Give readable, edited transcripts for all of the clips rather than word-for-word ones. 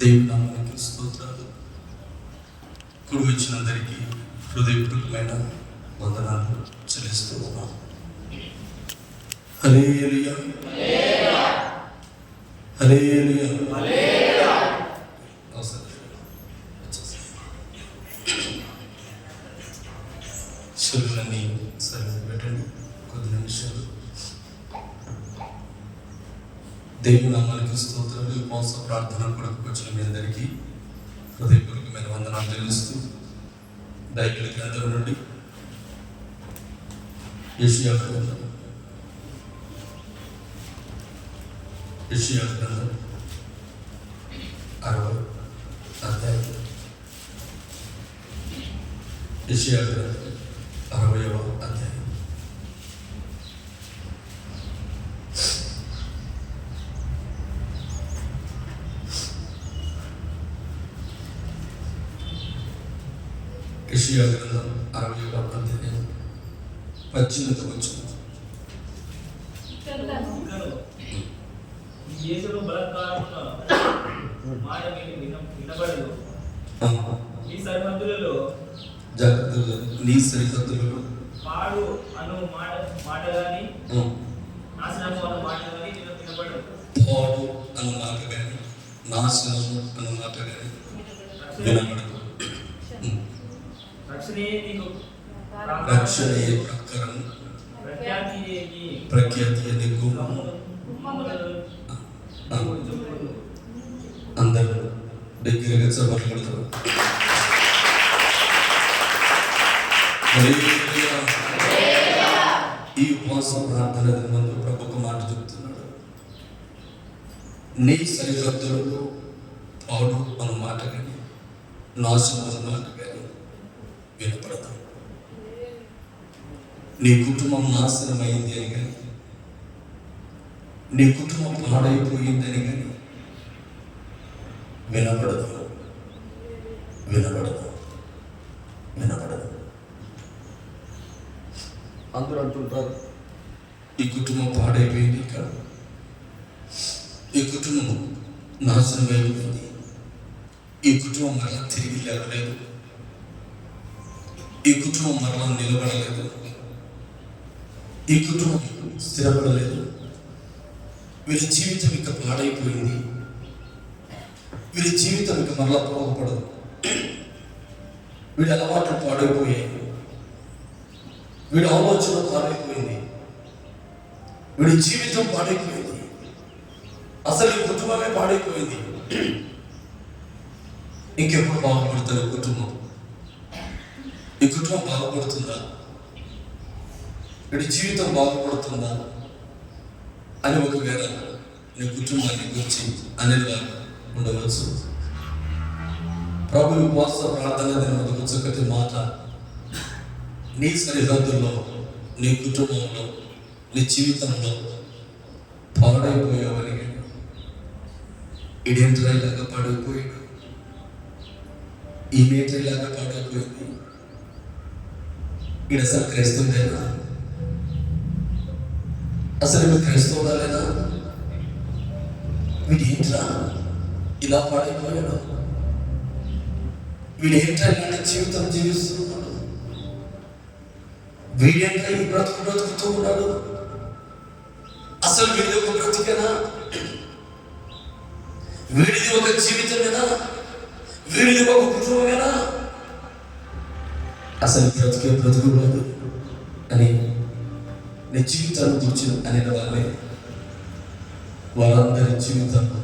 దేవుని నామానికి స్తోత్రాలు. కూడి వచ్చినందరికీ హృదయపూర్వకమైన వందనాలు చెల్లిస్తూ ఉన్నాం. హల్లెలూయా, హల్లెలూయా. చెవులన్నీ సరిగ్గా పెట్టండి కొద్ది నిమిషాలు. దేవుని నామానికి స్తోత్రాలు. ఉపవాస ప్రార్థన కొరకు వచ్చిన మీ అందరికీ హృదయపూర్వకమైన వందనాలు తెలుస్తూ బైబిల్ గ్రంథం నుండి యెషయా గ్రంథం 60వ అధ్యాయం. యెషయా గ్రంథం 60వ అధ్యాయం. యెషయా గ్రంథం 60వ అధ్యాయం 18వ వచనం. యేసును బలత్కారముగా మాట వినబడదు. ఈ సరిహద్దులలో జాగ్రత్తగా నీ సరిహద్దులలో పాడు అను మాట గాని నాశనము అను మాట గాని వినబడదు. పాడు అను మాట గాని నాశనము అను మాట గాని వినబడదు. రక్షణయే ప్రకారం ప్రఖ్యాతి నీకు. అందరూ దగ్గరగా చదవగలుగుతారు. ఈ ఉపవాస ప్రార్థన ముందు ప్రభు ఒక మాట చెప్తున్నాడు. నీ సరిహద్దులలో పాడు అన్న మాట కానీ నాశనం అన్న మాట కానీ వినపడదు. నీ కుటుంబం నాశనమైంది అని కానీ, నీ కుటుంబం పాడైపోయిందని కానీ వినపడదు, వినపడదు, వినపడదు. అందరూ అంటుంటారు ఈ కుటుంబం పాడైపోయింది కాదు, ఈ కుటుంబం నాశనం అయిపోయింది, ఈ కుటుంబం మరలా తిరిగి లేవలేదు, ఈ కుటుంబం మరలా నిలబడలేదు, ఈ కుటుంబం స్థిరపడలేదు, వీళ్ళ జీవితం ఇక పాడైపోయింది, వీళ్ళ జీవితం ఇక మరలా బాగుపడదు, వీళ్ళ అలవాట్లు పాడైపోయాయి, వీడి ఆలోచన పాడైపోయింది, వీడి జీవితం పాడైపోయింది, అసలు ఈ కుటుంబమే పాడైపోయింది, ఇంకెప్పుడు బాగుపడుతుంది కుటుంబం? ఈ కుటుంబం బాగుపడుతుందా? వీడి జీవితం బాగుపడుతుందా అని ఒకవేళ నీ కుటుంబాన్ని గురించి అనేది ఉండవచ్చు. ప్రభు ఉపవాస ప్రార్థన దినమున చక్కటి మాట, నీ సరిహద్దుల్లో, నీ కుటుంబంలో, నీ జీవితంలో పాడైపోయావని. ఇదేంటిలాగా పాడైపోయాడు, ఈ నేటిలాగా పాడైపోయింది, ఈడ అసలు క్రైస్తవుడేనా? అసలు నువ్వు క్రైస్తవుడా లేదా? వీడేంట్రా ఇలా పాడైపోయాడు, వీడేంట్రా ఇలాంటి జీవితం జీవిస్తున్నాడు, వీడేంట్రా ఈ బ్రతుకుతూ ఉన్నాడు, అసలు వీడిది ఒక బ్రతికేనా? వీడిది ఒక జీవితమేనా? వీడిది ఒక కుటుంబమేనా? అసలు బ్రతుకు కాదు అని నీ జీవితాన్ని గురించి అనే వాళ్ళే వారందరి జీవితాన్ని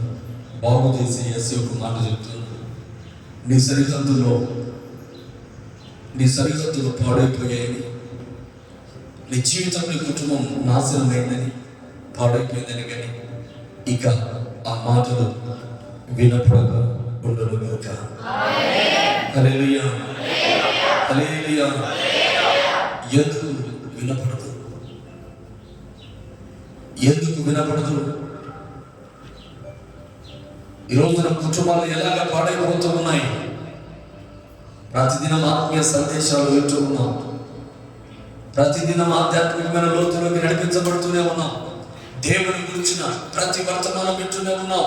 బాగు చేసి వేసి ఒక మాట చెప్తున్నారు. నీ సరిహద్దులో పాడైపోయాయని, నీ జీవితం, నీ కుటుంబం నాశనమైందని, పాడైపోయిందని కానీ ఇక ఆ మాటలు వినపడక ఉండను గాక. హల్లెలూయా, హల్లెలూయా. ఎందుకు వినపడదు? ఎందుకు వినపడదు? ఈరోజు నా కుటుంబాలు ఎలాగ పాడైపోతూ ఉన్నాయి. ప్రతిదినం ఆత్మీయ సందేశాలు వింటూ ఉన్నాం, ప్రతిదినం ఆధ్యాత్మికమైన లోతులోకి నడిపించబడుతూనే ఉన్నాం, దేవుని గురించిన ప్రతి వర్తమానం వింటూనే ఉన్నాం,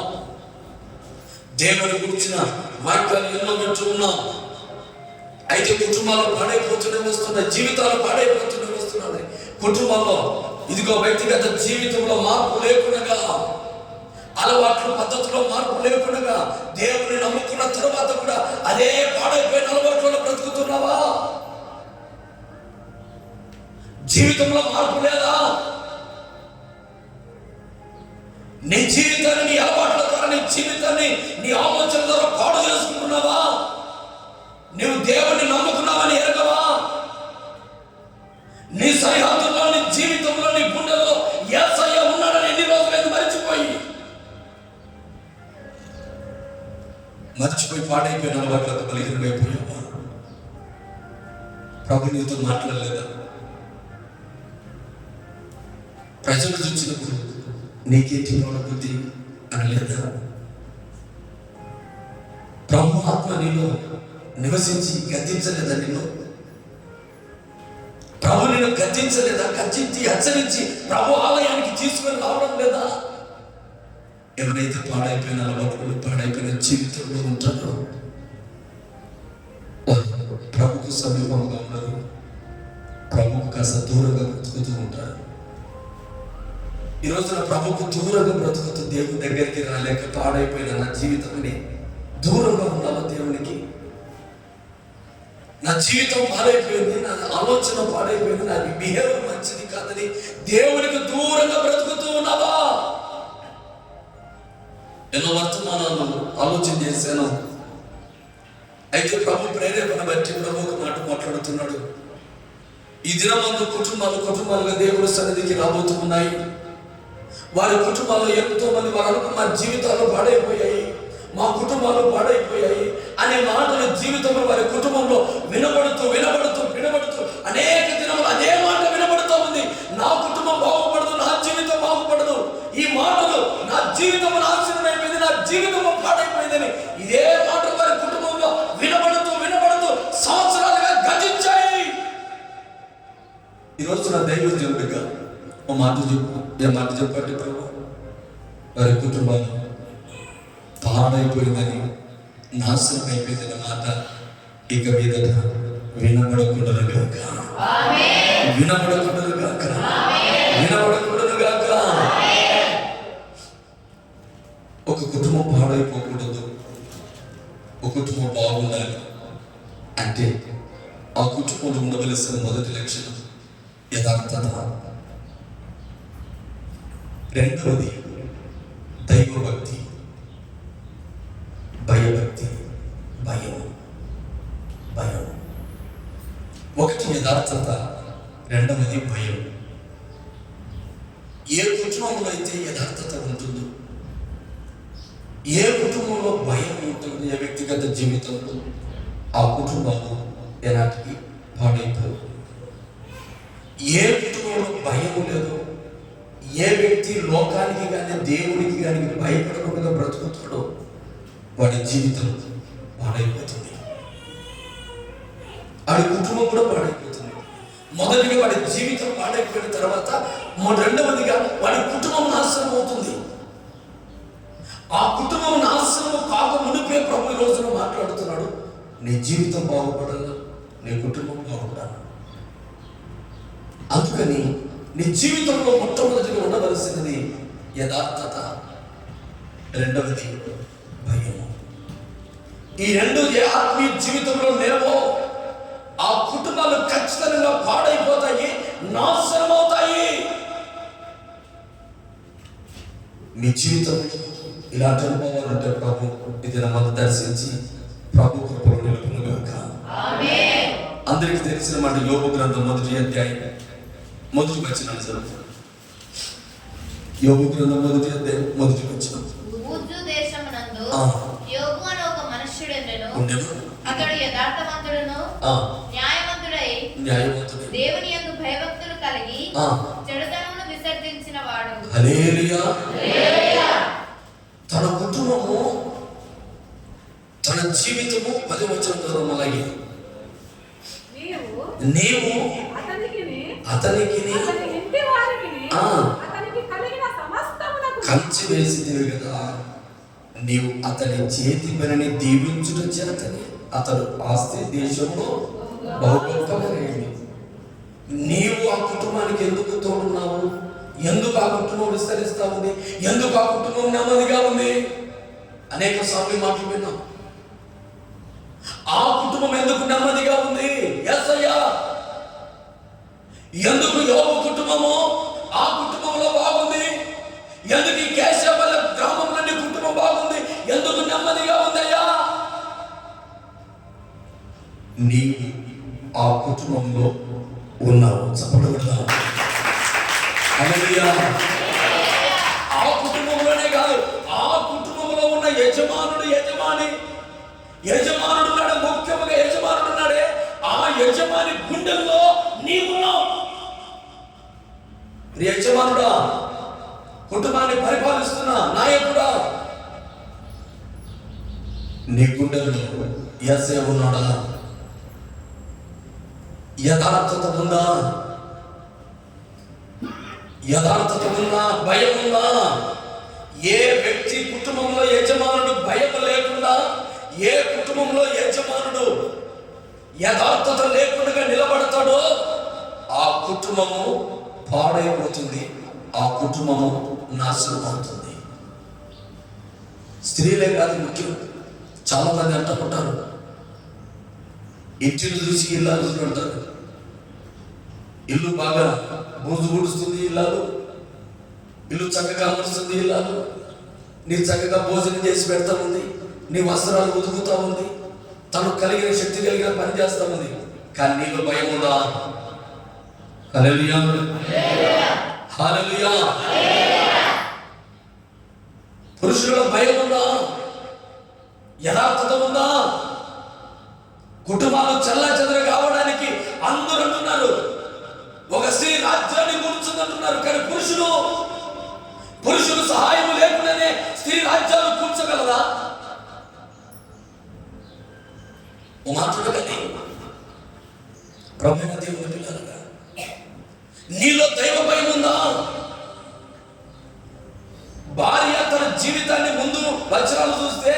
దేవుని గురించిన వాక్యాలు ఎన్నో వింటూ ఉన్నాం. అయితే కుటుంబాలు పాడైపోతూనే వస్తున్నాయి, జీవితాలు పాడైపోతూనే వస్తున్నాయి. కుటుంబంలో ఇదిగో వ్యక్తిగత జీవితంలో మార్పు లేకుండా, అలవాట్ల పద్ధతిలో మార్పు లేకుండా, దేవుని నమ్ముకున్న తర్వాత కూడా అదే పాడైపోయిన అలవాట్లలో బ్రతుకుతున్నావా? జీవితంలో మార్పు లేదా? నీ జీవితాన్ని, నీ అలవాట్ల ద్వారా నీ జీవితాన్ని, నీ ఆలోచన ద్వారా పాడు చేసుకుంటున్నావా? నువ్వు దేవుణ్ణి నమ్ముకున్నావని ఎరగవా? నీ సరిహద్దుల్లో, నీ జీవితంలో, నీ గుండెల్లో యేసయ్య ఉన్నాడని ఎన్ని రోజులైంది మర్చిపోయి పాడైపోయిన అలవాట్లకు బలహీనమైపోయావా? ప్రభు నీతో మాట్లాడలేదా? ప్రజలు చూసినప్పుడు నీకేంటి బుద్ధి అనలేదా? ప్రభు ఆత్మ నీలో నివసించి గద్దించలేదా? నిన్ను ప్రభు నిన్ను గద్దించలేదా? గద్దించి హెచ్చరించి ప్రభు ఆలయానికి తీసుకొని రావడం లేదా? ఎవరైతే పాడైపోయిన అలవాట్లు, పాడైపోయిన జీవితంలో ఉంటారో ప్రభుకు సమీపంగా ఉండరు, ప్రభుకు కాస్త దూరంగా బ్రతుకుతూ ఉంటారు. ఈ రోజున ప్రభుకు దూరంగా బ్రతుకుతూ దేవుని దగ్గరికి రాలేక పాడైపోయిన నా జీవితాన్ని దూరంగా ఉన్నావా? దేవునికి నా జీవితం పాడైపోయింది, నా ఆలోచన పాడైపోయింది, నా బిహేవియర్ మంచిది కాదని దేవునికి దూరంగా బ్రతుకుతూ ఉన్నావా? ఎన్నో వర్తమానాలు ఆలోచన చేశాను. అయితే ప్రభు ప్రేరేపణ బట్టి ప్రభు ఒక మాట మాట్లాడుతున్నాడు. ఈ దినమందు కుటుంబాలుగా దేవుడి సన్నిధికి రాబోతున్నాయి. వారి కుటుంబాల్లో ఎంతో మంది వారు అనుకున్న మా జీవితాలు పాడైపోయాయి, మా కుటుంబాలు పాడైపోయాయి అనే మాటలు జీవితంలో వారి కుటుంబంలో వినబడుతూ అనేక దినములు అదే మాట వినబడుతూ ఉంది. నా కుటుంబం బాగుపడదు, నా జీవితం బాగుపడదు, ఈ మాటలు నా జీవితం నాశనం అయిపోయింది, నా జీవితం పాడైపోయిందని ఇదే మాటలు వారి కుటుంబంలో వినబడుతూ సంవత్సరాలుగా గతించాయి. ఈరోజు నా దైవజనుడిగా ఏ మాట చెప్పండి ప్రభు, వారి కుటుంబాలు పాడైపోయిందని, నాశనం అయిపోయిందన్న మాట ఇక మీదట వినబడకూడదుగాక. ఒక కుటుంబం పాడైపోకూడదు, ఒక కుటుంబం బాగుండాలి అంటే ఆ కుటుంబంలో ఉండవలసిన మొదటి లక్షణం యథార్థత, రెండవది దైవభక్తి, భయభక్తి, భయం. ఒకటి యథార్థత, రెండవది భయం. ఏ కుటుంబంలో అయితే యథార్థత ఉంటుందో, ఏ కుటుంబంలో భయం ఉంటుంది, ఏ వ్యక్తిగత జీవితంలో ఆ కుటుంబాలు ఎలాంటివి పాడైపోవు. ఏ కుటుంబంలో భయం లేదు, ఏ వ్యక్తి లోకానికి కానీ దేవునికి కానీ భయపడకుండా బ్రతుకుతాడో వాడి జీవితం పాడైపోతుంది, వాడి కుటుంబం కూడా పాడైపోతుంది. మొదటిగా వాడి జీవితం పాడైపోయిన తర్వాత రెండవదిగా వాడి కుటుంబం నాశనం అవుతుంది. ఆ కుటుంబం నాశనం కాక మునిపే ప్రభు ఈ రోజున మాట్లాడుతున్నాడు, నీ జీవితం బాగుపడాలి, నీ కుటుంబం బాగుపడాలి. అందుకని నీ జీవితంలో మొట్టమొదటిగా ఉండవలసినది యథార్థత, రెండవది భయం. ఈ రెండు ఆత్మీయ జీవితంలో లేవో ఆ కుటుంబాలు ఖచ్చితంగా పాడైపోతాయి, నాశనం అవుతాయి. మీ జీవితం ఇలాంటి అనుభవాలు ఉంటే ప్రభు ఇది నమ్మకం దర్శించి ప్రభు కృపలో నిలుపునుగాక. అందరికీ తెలిసిన మాట యోబు గ్రంథం 1వ అధ్యాయం 1వ వచనం చదువు. యోబు గ్రంథం 1వ అధ్యాయం 1వ వచనం. ఊజు దేశమునందు యోబు అనే ఒక మనుష్యుడుండెను. అతడు యథార్థవంతుడును న్యాయవంతుడై దేవుని యందు భయభక్తులు కలిగి చెడుతనమును విసర్జించిన వాడు. హల్లెలూయా. తన కుటుంబము, తన జీవితము 10వ వచనం అలాగే నీవు అతనికి కంచి వేసి కదా. నీవు అతని చేతి పనిని దీవించుట చేతని అతడు ఆస్తి దేశంలో బహుగొప్పమైంది. నీవు ఆ కుటుంబానికి ఎందుకు తోడున్నావు? ఎందుకు ఆ కుటుంబం విస్తరిస్తా ఉంది? ఎందుకు ఆ కుటుంబం నెమ్మదిగా ఉంది? అనేక సార్లు మాటలు విన్నాం. ఆ కుటుంబం ఎందుకు నెమ్మదిగా ఉంది? యేసయ్యా. ఎందుకు యోబు కుటుంబము ఆ కుటుంబంలో బాగుంది? ఎందుకు ఈ కేశవల గ్రామంలోని కుటుంబం బాగుంది? ఎందుకు నెమ్మదిగా ఉందయ్యా? నీవు ఆ కుటుంబంలో ఉన్నావు. చెప్పబడతావు. హల్లెలూయా. ఆ కుటుంబంలోనే కాదు, ఆ కుటుంబంలో ఉన్న యజమానుడు ఉన్నాడు. ముఖ్యంగా యజమానుడు ఉన్నాడే, ఆ యజమాని గుండెల్లో నీవున్నావు. యజమానుడా, కుటుంబాన్ని పరిపాలిస్తున్న నాయకుడా, నీ గుండెల్లో యేసయ్య ఉన్నాడా? యథార్థత ఉందా? యథార్థత ఉందా? భయం ఉందా? ఏ వ్యక్తి కుటుంబంలో యజమానుడు భయం లేకుండా, ఏ కుటుంబంలో యజమానుడు యథార్థత లేకుండా నిలబడతాడో ఆ కుటుంబము పాడైపోతుంది, ఆ కుటుంబము నాశనం అవుతుంది. స్త్రీలే కాదు, ముఖ్యం. చాలా మంది అంటారు, ఇంటిని చూసి ఇల్లాలు అంటారు. ఇల్లు బాగా బూజు గుడుస్తుంది ఇల్లాలు, ఇల్లు చక్కగా అమరుస్తుంది ఇల్లాలు, నీ చక్కగా భోజనం చేసి పెడతా ఉంది, నీ వస్త్రాలు ఉతుకుతా ఉంది, తను కలిగిన శక్తి కలిగిన పని చేస్తా ఉంది. కానీ నీలో భయం ఉందా? హల్లెలూయా, హల్లెలూయా. పురుషుల భయం ఉందా? యథార్థత ఉందా? కుటుంబాలు చెల్లాచెదరు కావడానికి అందరూ అంటున్నారు ఒక స్త్రీ రాజ్యాన్ని కూర్చుందంటున్నారు. కానీ పురుషులు సహాయం లేకుండానే స్త్రీ రాజ్యాలు కూర్చోగలరా? మాట్లాడగలి ప్రభువైన దేవుని పిల్లలుగా, నీలో దైవ భయం ఉందా? భార్య తన జీవితాన్ని ముందు వచనాలు చూస్తే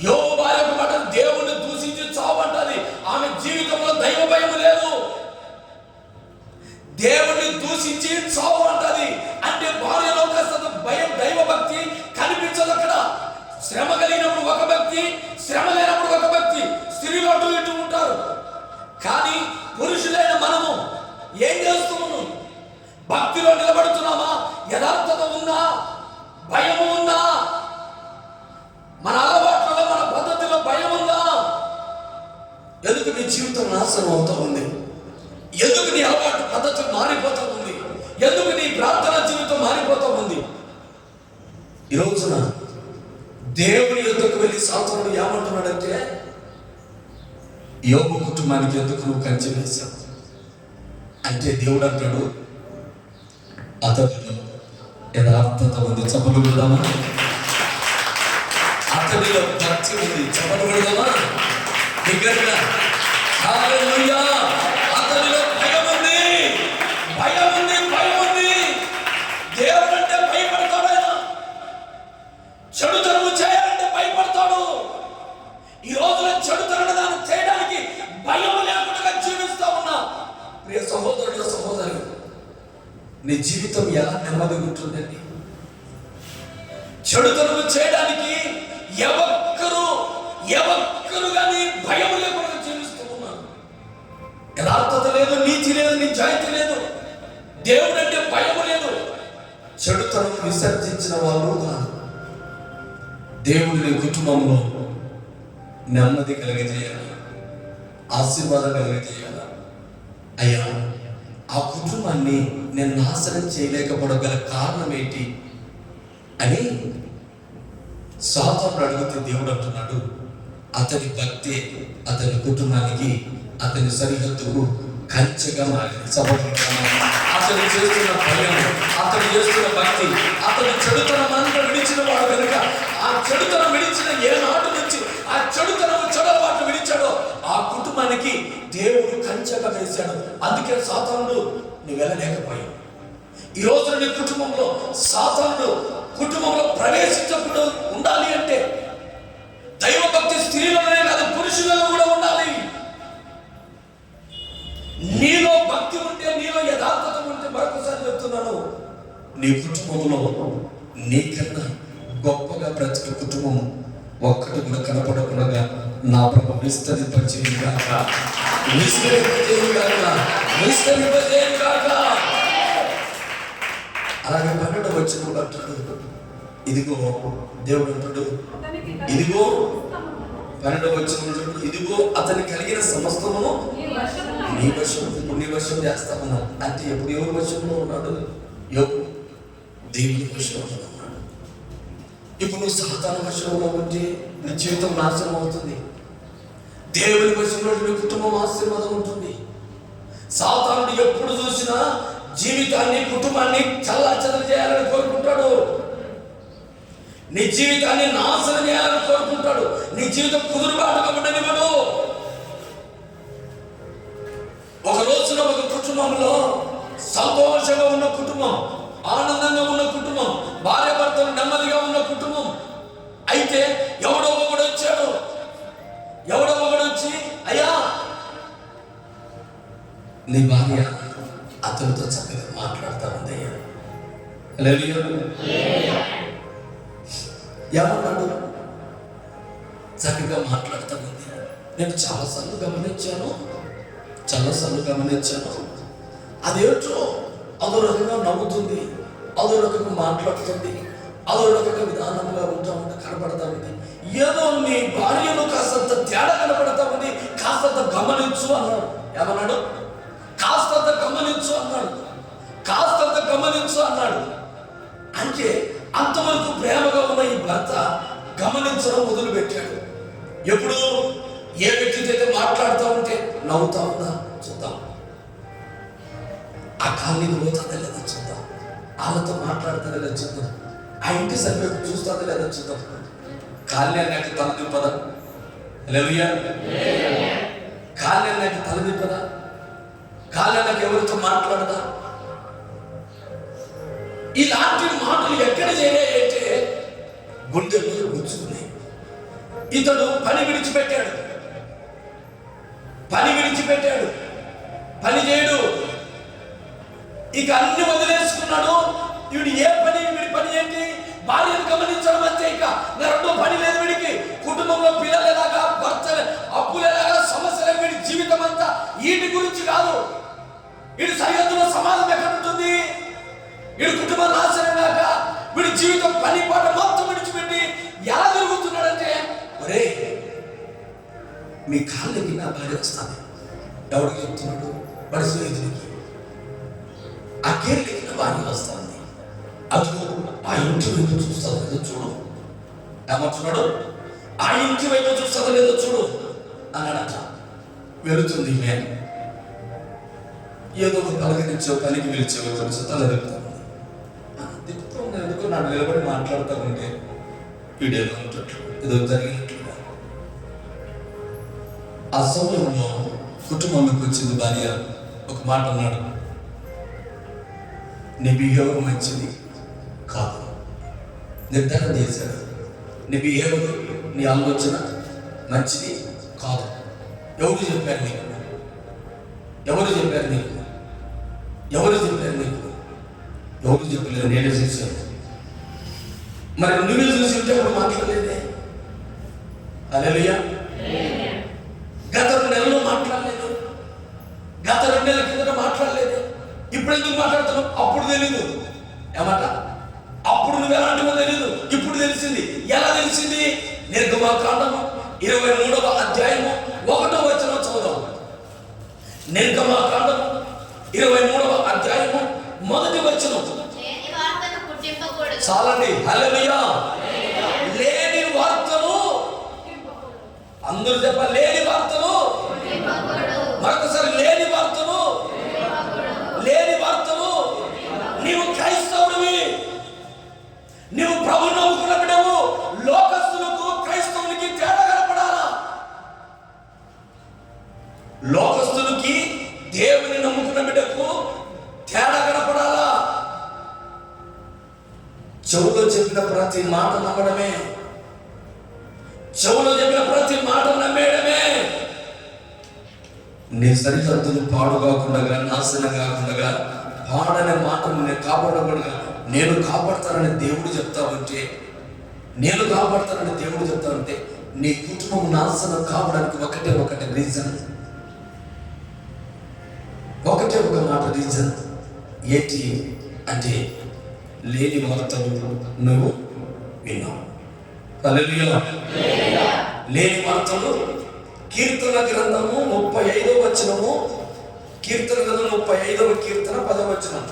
యోబు భార్య ఒక మాట, దేవుణ్ణి దూషించి చావంటది. ఆమె జీవితంలో దైవ భయం లేదు. దేవుణ్ణి దూషించి చావు అంటది. అంటే భార్యలో కాస్త భయం, దైవ భక్తి కనిపించదు అక్కడ. శ్రమ కలిగినప్పుడు ఒక భక్తి, శ్రమ లేనప్పుడు ఒక భక్తి. స్త్రీలు అటు ఇటు ఉంటారు. కానీ పురుషులైన మనము ఏం చేస్తున్నాము? భక్తిలో నిలబడుతున్నామా? యథార్థత ఉందా? భయము ఉందా? మన అలవాట్లలో, మన పద్ధతిలో భయం ఉందా? ఎందుకు నీ జీవితం నాశనం అవుతా ఉంది? ఎందుకు నీ అలవాటు పద్ధతి మారిపోతా ఉంది? ఎందుకు నీ ప్రార్థన జీవితం మారిపోతా ఉంది? ఈ రోజున దేవుని యొద్దకు వెళ్ళి సాతానుడు ఏమంటున్నాడంటే, యోబు కుటుంబానికి ఎందుకు నువ్వు కంచె వేశావు అంటే, దేవుడు అంటాడు అతడిలో యథార్థత ఉంది. చెప్పలు పెడదామా? అతడిలో భక్తి ఉంది. చెప్పలు పెడదామా? దగ్గరగా హల్లెలూయా. అతడిలో భయం ఉంది, భయం ఉంది, భయం ఉంది. దేవుడు అంటే భయపడతాడు. ఆయన చెడుతనము చేయాలంటే భయపడతాడు. ఈ రోజున చెడుతనం దాన్ని చేయడానికి భయం లేకుండా జీవిస్తా ఉన్నా ప్రియ సహోదరుడు, సహోదరు, నీ జీవితం ఎలా నెమ్మదిగా ఉంటుందండి? చెడుతనము చేయడానికి ఎవరు కానీ భయం లేకుండా జీవిస్తూ ఉన్నారు. యథార్థత లేదు, నీతి లేదు, నిజాయితీ లేదు, దేవుడు అంటే భయం లేదు. చెడుతనం విసర్జించిన వాళ్ళు కాదు. దేవుడి కుటుంబంలో నెమ్మది కలిగజేయాలి, ఆశీర్వాదం కలిగజేయాలి. అయ్యా, ఆ కుటుంబాన్ని నేను నాశనం చేయలేకపోవడం కారణం ఏంటి అని సాతానుడు అడిగితే దేవుడు అంటున్నాడు, అతని భక్తి అతని కుటుంబానికి, అతని సరిహద్దుకు కంచెగా మారింది. అతను చేస్తున్న భయం, అతను చేస్తున్న భక్తి, అతను చెడుతనం అంతా విడిచిన వాడు కనుక, ఆ చెడుతనం విడిచిన ఏ నాటు నుంచి ఆ చెడుతనం చెడబాటు విడిచాడో ఆ కుటుంబానికి దేవుడు కంచెగా వేశాడు. అందుకే సాతానుడు నువ్వు వెళ్ళలేకపోయావు. ఈ రోజు నీ కుటుంబంలో సాతానుడు కుటుంబంలో ప్రవేశించకుండా ఉండాలి అంటే దైవభక్తి స్త్రీలనే కాదు, పురుషులలో కూడా ఉండాలి. నీలో భక్తి ఉంటే, నీలో యథార్థత ఉంటే, మరొకసారి చెప్తున్నాను, నీ కుటుంబంలో నీకన్నా గొప్పగా బ్రతికే కుటుంబం ఒక్కటి కూడా కనపడకుండా నా ప్రభు విస్తరింపజేయుగాక, విస్తరింపజేయుగాక, విస్తరింపజేయుగాక. అలాగే 12వ వచనంలో అంటాడు, ఇదిగో దేవుడు అంటాడు, ఇదిగో 12వ వచనంలో ఇదిగో అతనికి కలిగిన సమస్తమును నీ వశం, ఇప్పుడు నీ వశం చేస్తామన్నా అంటే ఎప్పుడు ఎవరి వశంలో ఉన్నాడు? దేవుని వశంలో ఉన్నాడు. ఇప్పుడు నువ్వు సాతాను వశంలో ఉంటే నీ జీవితం నాశనం అవుతుంది. దేవుని వశంలో నీ కుటుంబం ఆశీర్వాదం ఉంటుంది. సాతానుడు ఎప్పుడు చూసినా జీవితాన్ని, కుటుంబాన్ని చల్లాచెదరు చేయాలని కోరుకుంటాడు. నీ జీవితాన్ని నాశనం చేయాలని కోరుకుంటాడు. నీ జీవితం కుదురుబాటుగా ఉండనివ్వడు. ఒక రోజున ఒక కుటుంబంలో సంతోషంగా ఉన్న కుటుంబం, ఆనందంగా ఉన్న కుటుంబం, భార్య భర్తలు నెమ్మదిగా ఉన్న కుటుంబం. అయితే ఎవడో ఒకడు వచ్చాడు. ఎవడో ఒకడు వచ్చి, అయ్యా నీ భార్య అతనితో చక్కగా మాట్లాడుతూ ఉంది అయ్యా. ఏమన్నాడు? చక్కగా మాట్లాడుతూ ఉంది. నేను చాలాసార్లు గమనించాను. అదేంటో అదో రకంగా నవ్వుతుంది, అదో రకంగా మాట్లాడుతుంది, అదో రకంగా విధానంగా ఉంటా ఉంది, కనపడతా ఉంది. ఏదో నీ భార్యను కాస్తంత తేడా కనపడతా ఉంది, కాస్తంత గమనించు అన్నాడు. ఏమన్నాడు? కాస్తంత గమనించు అన్నాడు. అంటే అంతవరకు ప్రేమగా ఉన్న ఈ భర్త గమనించడం మొదలుపెట్టాడు. ఎప్పుడు ఏ వ్యక్తితో అయితే మాట్లాడుతూ ఉంటే నవ్వుతా ఉందా చూద్దాం, ఆ కాలనీకి పోతుందా లేదా చూద్దాం, వాళ్ళతో మాట్లాడుతుందా లేదా చూద్దాం, ఆ ఇంటి సభ్యులు చూస్తుందా లేదా చూద్దాం. కాలనీ అన్నాక తలదింపదా? కాలనీ అన్నాక తలదింపదా? కాలనీ అన్నాక ఎవరితో మాట్లాడదా? ఇలాంటి మాటలు ఎక్కడ చేయాలంటే గుండెల్లో గుచ్చుకున్నాయి. ఇతడు పని విడిచిపెట్టాడు, పని చేయడు, ఇక అన్ని వదిలేసుకున్నాడు. వీడు ఏ పని, వీడి పని ఏంటి? భార్యను గమనించడం అంతే. ఇక రెండో పని లేదు వీడికి. కుటుంబంలో పిల్లలు ఎలాగా, భర్త అప్పులు ఎలాగా, సమస్యలు, వీడి జీవితం అంతా వీటి గురించి కాదు. వీడి సరిహద్దులో సమాజం ఎక్కడ ఉంటుంది? వీడి కుటుంబం నాశనం కాక వీడి జీవితం పని పాట మొత్తం విడిచిపెట్టి ఎలా జరుగుతున్నాడంటే, ఒరే మీ కాళ్ళకి నా భార్య వస్తుంది. ఎవరికి చెప్తున్నాడు? వాడి స్నేహితుడికి. ఆ కేర్లకి నా భార్య వస్తుంది, అది ఆ ఇంటి వైపు చూస్తుందో లేదో చూడు. ఏమంటున్నాడు? ఆ ఇంటి వైపు చూస్తుందో లేదో చూడు అన్నాడట. వెళుతుంది మేము ఏదో ఒక పలకరించో, పనికి పిలిచేవో తెలుసు, తల తిప్పుతుంది. ఎందుకు నాకు నిలబడి మాట్లాడుతూ ఉంటే వీడేదో ఉంటట్లు, ఏదో జరిగినట్లుగా. ఆ సమయంలో కుటుంబంలోకి వచ్చింది భార్య. ఒక మాట అన్నాడు, నీ బిహేవియర్ మంచిది కాదు. నిర్ధారణ చేశాడు, నీ బిహేవియర్, నీ ఆలోచన మంచిది కాదు. ఎవరు చెప్పారు నీకు? ఎవరు చెప్పలేదు, నేనే చూశాను. మరి నువ్వే చూసి ఉంటే అప్పుడు మాట్లాడలేదే. హల్లెలూయా. గత 2 నెలలు మాట్లాడలేదు, గత 2 నెలల కిందట మాట్లాడలేదు. ఇప్పుడు ఎందుకు మాట్లాడుతున్నావు? అప్పుడు తెలీదు. ఏమాట? అప్పుడు నువ్వు ఎలాంటివో తెలీదు, ఇప్పుడు తెలిసింది. ఎలా తెలిసింది? నిర్గమకాండము 23వ అధ్యాయము 1వ వచనం చదువుదాం. నిర్గమకాండము 23వ అధ్యాయము 1వ వచనం. చాలండి. హల్లెలూయా. లేని వార్తలు, అందరూ చెప్పాలి, లేని వార్తలు. మరొకసారి, లేని వార్తలు. నీవు క్రైస్తవుడివి, నీవు ప్రభువు నమ్ముకున్న బిడ్డవు. లోకస్తులకు క్రైస్తవునికి తేడా కనపడాలా? లోకస్తులకి దేవుని నమ్ముకున్న బిడ్డకు తేడా కనపడాలా? చెవులో చెప్పిన ప్రతి మాట నమ్మడమే, చెవులో చెప్పిన ప్రతి మాట నమ్మేయడమే. నీ సరిహద్దులు పాడు కాకుండా, నాశనం కాకుండా, పాడనే మాటను నేను కాపాడకుండా, నేను కాపాడతానని దేవుడు చెప్తావంటే, నేను కాపాడతానని దేవుడు చెప్తావంటే, నీ కుటుంబం నాశనం కావడానికి ఒకటే రీజన్, ఒకటే ఒక మాట రీజన్ ఏంటి అంటే, లేని వార్తలు నువ్వు విన్నావు. హల్లెలూయా. లేని వార్తలు. కీర్తన గ్రంథము 35వ వచనము, కీర్తన గ్రంథం 35వ కీర్తన 10వ వచనం.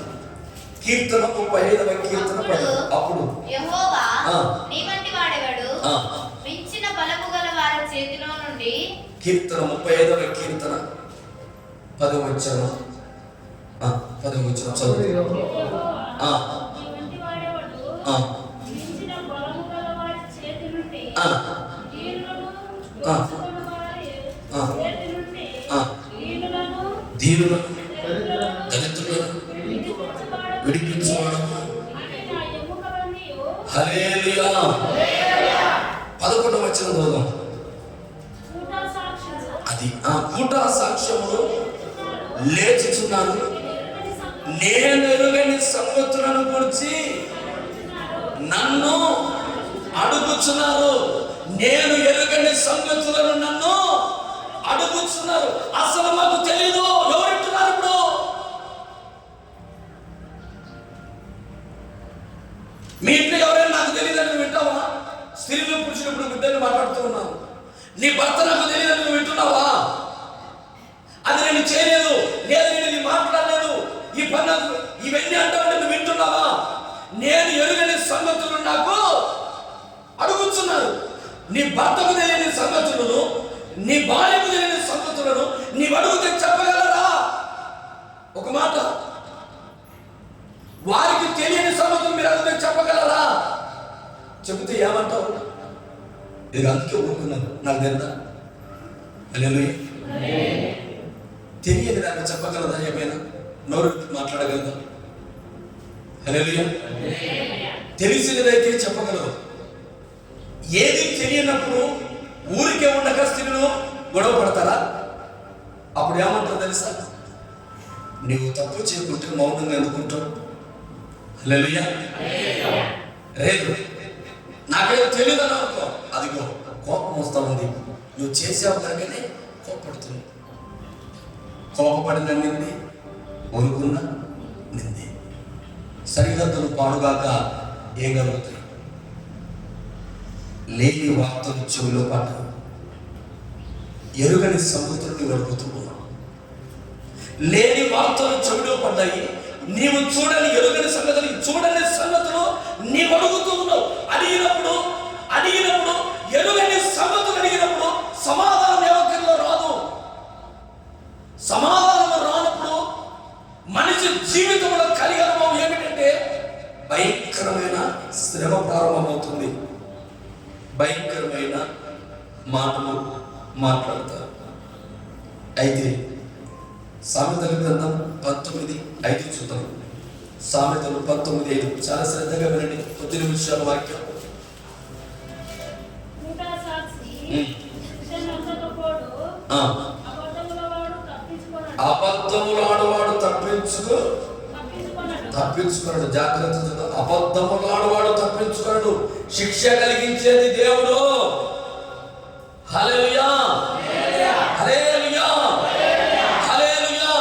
కీర్తన 35వ కీర్తన 10. అప్పుడు యెహోవా నీ వంటి వాడెవడు, మించిన బలము గల వారి చేతిలో నుండి. కీర్తన 35వ కీర్తన 10వ వచనం. 10వ వచనం చదువు. దీనులను దళితులను విడిపించువాడు. హల్లెలూయా. 11వ వచనం చదువు. అది కూట సాక్ష్యములు లేచుచున్నాను, నేను ఎరుగని సంగతులను గురించి నన్ను అడుగుచున్నారు. నేను ఎరుగని సంగతులను నన్ను అడుగుతున్నారు. అసలు మాకు తెలీదు. ఎవరంటున్నారు? ఇప్పుడు మీ ఇంట్లో ఎవరైనా నాకు తెలియదని వింటావా? స్త్రీలు పురుషులు బిడ్డలు మాట్లాడుతూ ఉన్నాను. నీ భర్త నాకు తెలియదని వింటున్నావా? అది నేను చేయలేదు, లేదు నేను ఇది మాట్లాడలేదు, ఈ పని ఇవన్నీ అంటావు, నువ్వు వింటున్నావా? నేను ఎరుగని సంగతులు నాకు అడుగుతున్నారు. నీ భర్తకు తెలియని సంగతులను, నీ భార్యకు తెలియని సంగతులను నీవు అడిగితే చెప్పగలరా? ఒక మాట. వారికి తెలియని సంగతులు మీరు అడిగితే చెప్పగలరా? చెబితే ఏమంటావు? ఇది అందుకే ఊరుకున్నాను, నాకు తెలుదా? హల్లెలూయా. తెలియని దాన్ని చెప్పగలదా? ఏమైనా నోరు మాట్లాడగలదా? హల్లెలూయా. తెలిసినదైతే చెప్పగలదు. ఏది తెలియనప్పుడు ఊరికే ఉండక స్త్రీలు గొడవ పడతారా? అప్పుడు ఏమంటారు తెలుసా? నువ్వు తప్పు చేయకుంటే మౌనంగా ఎందుకుంటావు? హల్లెలూయా. రేపు నాకేదో తెలియదని అనుకో, అదిగో కోపం వస్తా ఉంది, నువ్వు చేసావు కనుకనే కోపడుతుంది. కోపపడిన నింది, ఊరుకున్న నింది. సరిహద్దులు పాడుగాక ఏం కలుగుతాయి? లేని వార్తలు చెవిలో పడ్డావు, ఎరుగని సంగతులను అడుగుతూ ఉన్నావు. లేని వార్తలు చెవిలో పడ్డాయి, నీవు చూడని ఎరుగని సంగతులు, చూడని సంగతులు నీవు అడుగుతూ ఉన్నావు. అడిగినప్పుడు ఎరుగని సంగతులు అడిగినప్పుడు సమాధానం ఎవరిలో రాదు. సమాధానం రానప్పుడు మనిషి జీవితంలో కలిగే అనుభవం ఏమిటంటే భయంకరమైన శ్రమ ప్రారంభమవుతుంది. భయంకరమైన మాటలు మాట్లాడతారు. అయితే సామెతల గ్రంథం 19:5 చూద్దాం. సామెతలు 19:5 చాలా శ్రద్ధగా వినండి. కొద్ది నిమిషాల వాక్యం. అబద్ధములాడువాడు తప్పించుకున్నాడు. జాగ్రత్త చూద్దాం. అబద్ధములాడువాడు తప్పించుకున్నాడు. శిక్ష కలిగించేది దేవుడు. హల్లెలూయా. హల్లెలూయా. హల్లెలూయా.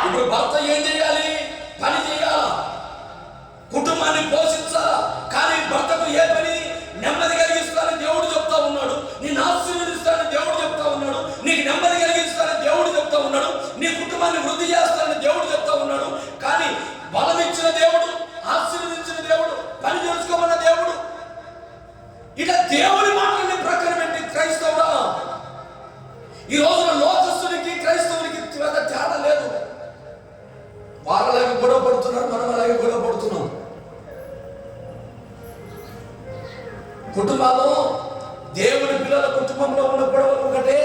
ఇప్పుడు భర్త ఏం చేయాలి? పని చేయాలా, కుటుంబాన్ని పోషించాలా. కానీ భర్తకు ఏ పని? నెమ్మది కలిగిస్తానని దేవుడు చెప్తా ఉన్నాడు, నేను ఆశీర్వదిస్తానని దేవుడు చెప్తా ఉన్నాడు, నీకు నెమ్మది కలిగిస్తానని దేవుడు చెప్తా ఉన్నాడు, నీ కుటుంబాన్ని వృద్ధి చేస్తానని దేవుడు చెప్తా ఉన్నాడు. కానీ బలం ఇచ్చిన దేవుడు, ఆశీర్వదించిన దేవుడు, పని చేసుకోమన్న దేవుడు, ఇలా దేవుడి మాటల్ని ప్రకారం ఏంటి క్రైస్తవుడా? ఈ రోజున లోకస్తునికి క్రైస్తవునికి తేడా లేదు. వాళ్ళలాగే గొడవ పడుతున్నారు, మనం అలాగే గొడవ పడుతున్నాం. కుటుంబాల్లో దేవుని పిల్లల కుటుంబంలో ఉన్న గొడవలు ఒకటే,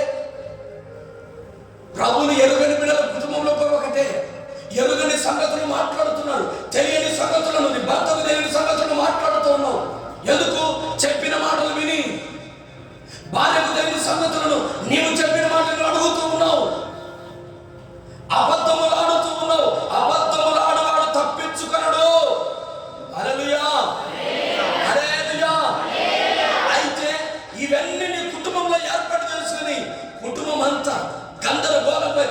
ప్రభుని ఎరుగని పిల్లల కుటుంబంలో ఒకటే. ఎరుగని సంగతులు మాట్లాడుతున్నారు, తెలియని సంగతులను, నీ భర్తకు తెలియని సంగతులను మాట్లాడుతూ ఉన్నావు. ఎందుకు? చెప్పిన మాటలు విని భార్యకు తెలియని సంగతులను నీవు చెప్పిన మాటలు అడుగుతూ ఉన్నావు, అబద్ధములు ఆడుతూ ఉన్నావు. అబద్ధములు ఆడవాడు తప్పించుకొనడు. హల్లెలూయా, హల్లెలూయా. అయితే ఇవన్నీ నీ కుటుంబంలో ఏర్పాటు చేసుకుని కుటుంబం అంతా గందరగోళంగా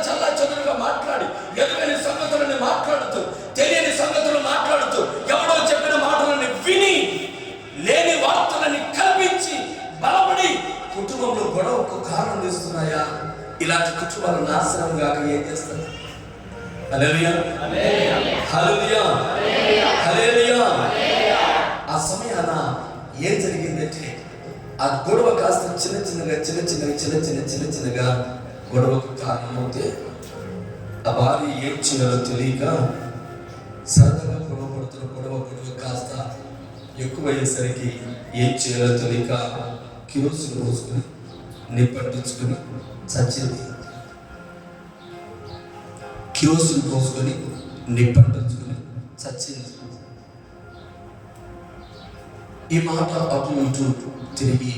చల్లా చెదురుగా మాట్లాడి, ఎదుగని సంగతులని మాట్లాడుతూ, తెలియని సంగతులు మాట్లాడుతూ, ఎవడో చెప్పిన మాటలని విని, లేని వార్తలని కల్పించి బలపడి కుటుంబంలో గొడవకు కారణం తీస్తున్నాయా? ఇలాంటి కుటుంబాలు నాశనం కాక ఏం చేస్తారు? హల్లెలూయా, హల్లెలూయా, హల్లెలూయా. ఆ సమయాన ఏం జరిగిందంటే ఆ గొడవ కాస్త చిన్న చిన్నగా గొడవకు కారణమవుతే ఆ భార్య ఏం చేయాలో తెలియక సరదాగా గొడవ పడుతున్న గొడవ కాస్త ఎక్కువయ్యేసరికి ఏం చేయాలో తెలియక కిరోసిన్ పోసుకుని నిప్పట్టించుకుని చచ్చింది. కిరోసిన్ పోసుకొని నిప్పట్టించుకుని చచ్చింది. ఈ మాట అటు ఇటు తిరిగి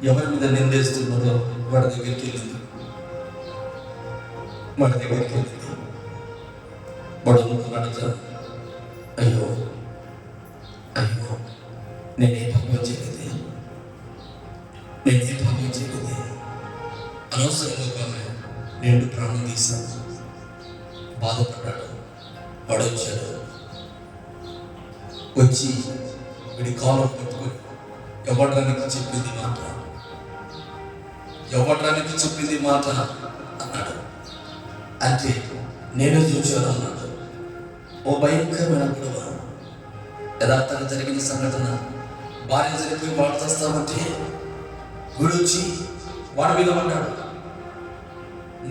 ఎవరి మీద నిందేస్తున్నారో వాడి దగ్గరికి వెళ్ళింది. వాడు అనుకున్నాడు, అయ్యో నేనే పాపం చేయలేదు, అనవసరంగా నేను ప్రాణం తీశాను. బాధపడ్డాడు. వాడు వచ్చి వీడి కాలం పట్టుకొని ఎవడానికి చెప్పింది మాట అన్నాడు. అంటే నేను చూశాను అన్నాడు. ఓ భయంకరమైన గొడవ, యథార్థంగా జరిగిన సంఘటన. భార్య చనిపోయి వాడు చేస్తామంటే వీడు వచ్చి వాడి మీద పడ్డాడు,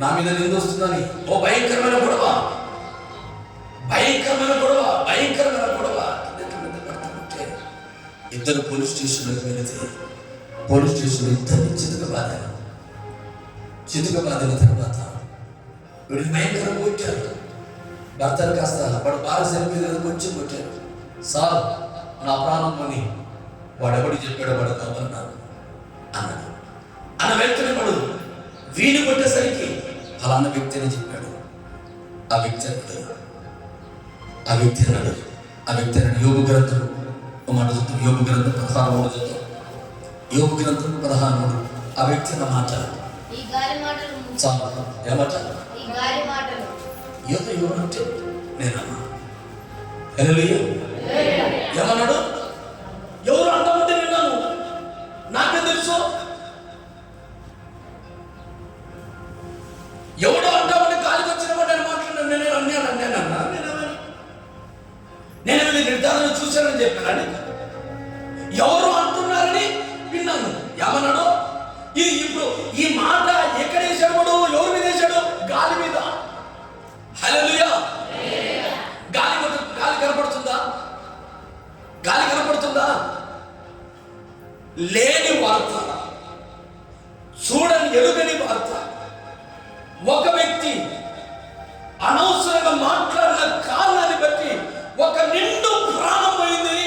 నా మీద నిందొస్తుందని. ఓ భయంకరమైన గొడవ. ఇద్దరు పోలీస్ స్టేషన్లోకి వెళితే పోలీస్ స్టేషన్లో ఇద్దరిని చితుక బాధిన తర్వాత వీడిని భయంకరంగా కొట్టారు. భర్తను కాస్త వాడు భార్య చనిపోయింది కొంచెం కొట్టారు. సార్ నా ప్రాణం అని వాడెవడు చెప్పాడు, వాడు కావాలన్నాడు అన్నాడు. అన్న వ్యక్తిని వాడు వీణి కొట్టేసరికి ఫలానా వ్యక్తి అని చెప్పాడు. ఆ వ్యక్తి అన్నాడు యోగు గ్రంథం మాట చెప్తాం. యోగు గ్రంథం 16 చెప్తాం. యోగు గ్రంథం 16. ఆ వ్యక్తి అన్న మాట చాలా ఏమాట ఎవరంటే నేనన్నా. హల్లెలూయా. ఏమన్నాడు? ఎవరు అంటామంటే విన్నాను, నాకే తెలుసు. ఎవడో అంటామంటే గాలికి వచ్చిన వాడు అని మాట్లాడినాను. నేను వీళ్ళ నిర్ధారణ చూశానని చెప్పానని ఎవరు అంటున్నారని విన్నాను. ఏమన్నాడు? ఇప్పుడు ఈ మాట ఎక్కడ వేసాడు? ఎవరి మీద వేసాడు? గాలి మీద. హల్లెలూయా. గాలి కనపడుతుందా? లేని వార్త, చూడని ఎరుగని వార్త. ఒక వ్యక్తి అనవసరంగా మాట్లాడిన కారణాన్ని బట్టి ఒక నిండు ప్రాణం పోయింది.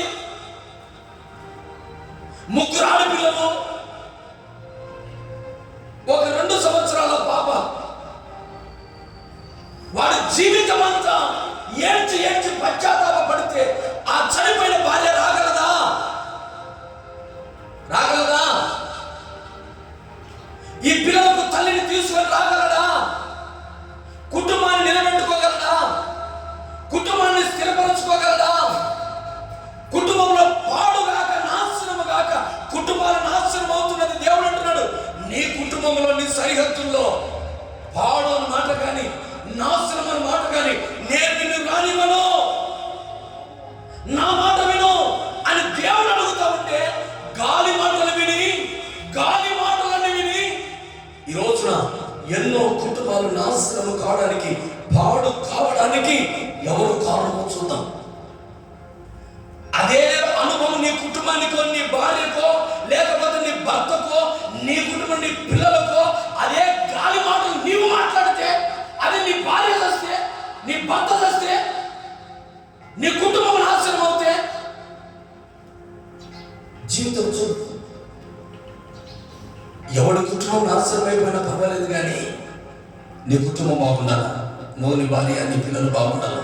3 ఆడపిల్లలు, ఒక 2 సంవత్సరాల పాప. వాడి జీవితం అంతా ఏడ్చి పశ్చాత్తాప పడితే ఆ చనిపోయిన భార్య రాగలదా? ఈ పిల్లలకు తల్లిని తీసుకొని రాగలడా? కుటుంబాన్ని నిలబెట్టుకోగలడా? కుటుంబాన్ని స్థిరపరచుకోగలడా? కుటుంబంలో పాడుగాక నాశనముగాక కుటుంబాలు నాశనం అవుతున్నది. దేవుడు అంటున్నాడు, నీ కుటుంబంలో నీ సరిహద్దుల్లో పాడు అని మాట కానీ నాశనం అని మాట కానీ నేను నిన్ను రానివ్వను, నా మాట విను అని దేవుడు అడుగుతా ఉంటే గాలి మాటలన్నీ విని ఈ రోజున ఎన్నో కుటుంబాలు నాశనం కావడానికి, పాడు కావడానికి ఎవరు కారణమో చూద్దాం. అదే అనుభవం నీ కుటుంబానికో, నీ భార్యకో, లేకపోతే నీ భర్తకో, నీ కుటుంబం నీ పిల్లలకో అదే గాలి మాటలు నీవు మాట్లాడితే, అది నీ భార్య చేస్తే, నీ భర్త చేస్తే, నీ కుటుంబం నాశనం అవుతే జీవితం చూడు. ఎవడి కుటుంబం నాశనం అయిపోయినా పర్వాలేదు, కానీ నీ కుటుంబం బాగుండాలా, నువ్వు నీ భార్య నీ పిల్లలు బాగుండాలా.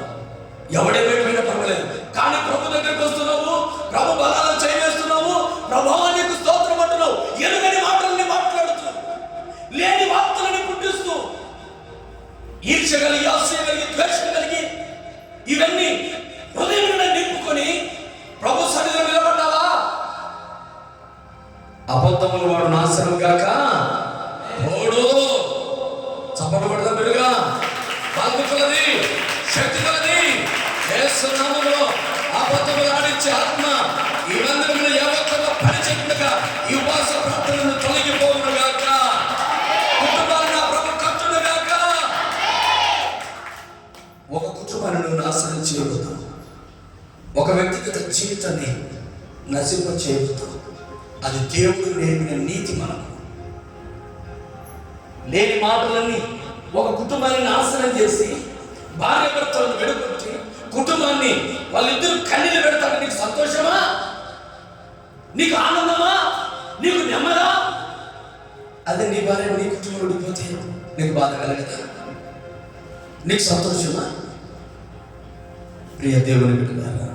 ఎవడేమైపోయినా పర్వాలేదు, కానీ ప్రభు దగ్గరికి వస్తున్నావు, ప్రభు బలాలను చేయవేస్తున్నావు, ప్రభువా నీకు స్తోత్రం అంటున్నావు. ఎరుగని మాటలని మాట్లాడుతూ, లేని వార్తలని పుట్టిస్తూ, ఈర్ష కలిగి, అసూయ కలిగి, ద్వేషం కలిగి, ఇవన్నీ హృదయంలో నింపుకొని ప్రభు సన్నిధిలో నిలబడ్డావా? అబద్ధములు వాడు నాశనం గాక ఓడు. చప్పట్లు పడదా మెరుగా, బలము కలది, శక్తి కలది యేసు నామములో. అబద్ధములు ఆడించే ఆత్మ ఈ మందిరంలో యావత్తుగా పనిచేయకుండా ఈ ఉపవాస ప్రార్థనలు తొలగిపోవును గాక. కుటుంబాలను ప్రభు కట్టును గాక. ఒక కుటుంబాన్ని నువ్వు నాశనం చేయవద్దు, ఒక వ్యక్తిగత జీవితాన్ని నశింప చేయవద్దు. అది దేవుడు నేర్పిన నీతి. మనకు లేని మాటలన్నీ ఒక కుటుంబాన్ని నాశనం చేసి, భార్య భర్తలను విడగొట్టి కుటుంబాన్ని వాళ్ళిద్దరు కన్నీళ్ళు పెడతాడు. నీకు సంతోషమా? నీకు ఆనందమా? నీకు నెమ్మదా? అదే నీ భార్య నీ కుటుంబం విడిపోతే నీకు బాధ కలగదా? నీకు సంతోషమా? ప్రియ దేవుని బిడ్డలారా,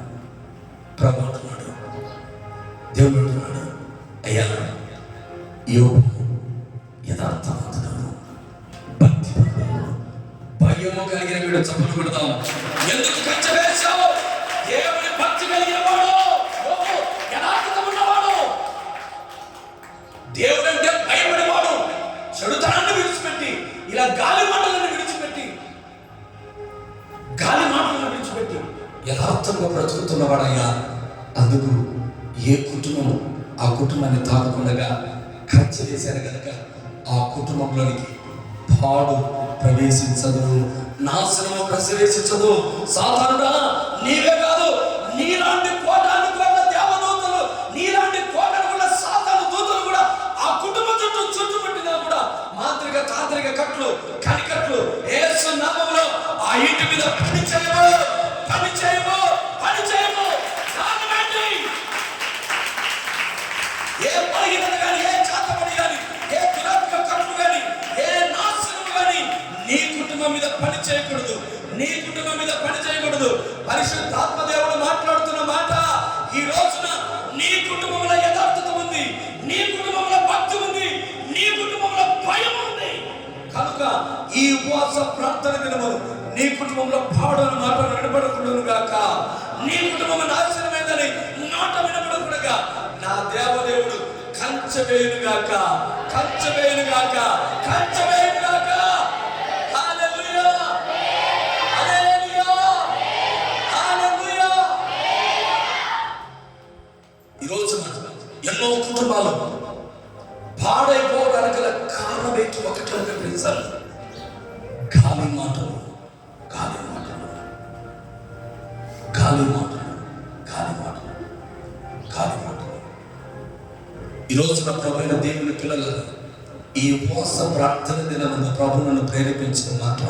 ప్రభు అంటున్నాడు, దేవుడు అంటున్నాడు, అయ్యా యోబు యథార్థవంతుడు, భక్తిపరుడు, భయము కలిగిన వీడు. చప్పట్లు కొడతాం. ఎందుకు కంచె వేశావు? దేవుని భక్తి కలిగిన వాడు, యోబు యథార్థత ఉన్నవాడు, దేవుడంటే భయపడేవాడు, చెడుతనాన్ని విడిచిపెట్టి, ఇలా గాలి మాటలను విడిచిపెట్టి యథార్థంగా బ్రతుకుతున్నవాడయ్యా. అందుకు ఏ కుటుంబం ఆ కుటుంబాన్ని తాకకుండా ఖర్చు చేశారు కనుక ఆ కుటుంబంలోనికి పాడు ప్రవేశించదు, నాశనము ప్రవేశించదు. సాధారణంగా నీవే కాదు, నీలాంటి కోటాను కోట్ల దేవదూతలు, నీలాంటి కోటను కూడా సాధారణ దూతలు కూడా ఆ కుటుంబం చుట్టూ చుట్టుముట్టినా కూడా మాంత్రిక తాంత్రిక కట్లు, కనికట్లు యేసు నామములో ఆ ఇంటి మీద పని చేయము, పని చేయము, పని చేయము. కారణమేంటి? ఏ బలహీనత కానీ, ఏ చాతపడి కానీ, ఏ దురాత్మ కట్లు కానీ, ఏ నాశనం కానీ నీ కుటుంబం మీద పని చేయకూడదు, నీ కుటుంబం మీద పని చేయకూడదు. పరిశుద్ధాత్మ దేవుడు మాట్లాడుతున్న మాట, ఈ రోజున నీ కుటుంబంలో యథార్థత ఉంది, నీ కుటుంబంలో భక్తి ఉంది, నీ కుటుంబంలో భయం ఉంది. కనుక ఈ ఉపవాస ప్రార్థన దినము నీ కుటుంబంలో పాడని మాట వినబడకూడదు గాక, నీ కుటుంబం నాశనమైందని మాట వినబడకూడగా నా దేవదేవుడు కంచె వేయును గాక, కంచె వేయును గాక, కంచె వేయును గాక. హల్లెలూయా, హల్లెలూయా, హల్లెలూయా. ఈ రోజున ఎన్నో కుటుంబాలు పాడైపోవడానికి గల కారణం ఏంటి? ఒకటి గమనించాలి, గాలి మాటలు, గాలి మాటలు, గాలి మాటలు, గాలి మాటలు, గాలి మాటలు. ఈ రోజున ప్రభువైన దేవుని పిల్లల ఈ ఉపవాస ప్రార్థన దినమున ప్రభు నన్ను ప్రేరేపించిన మాట,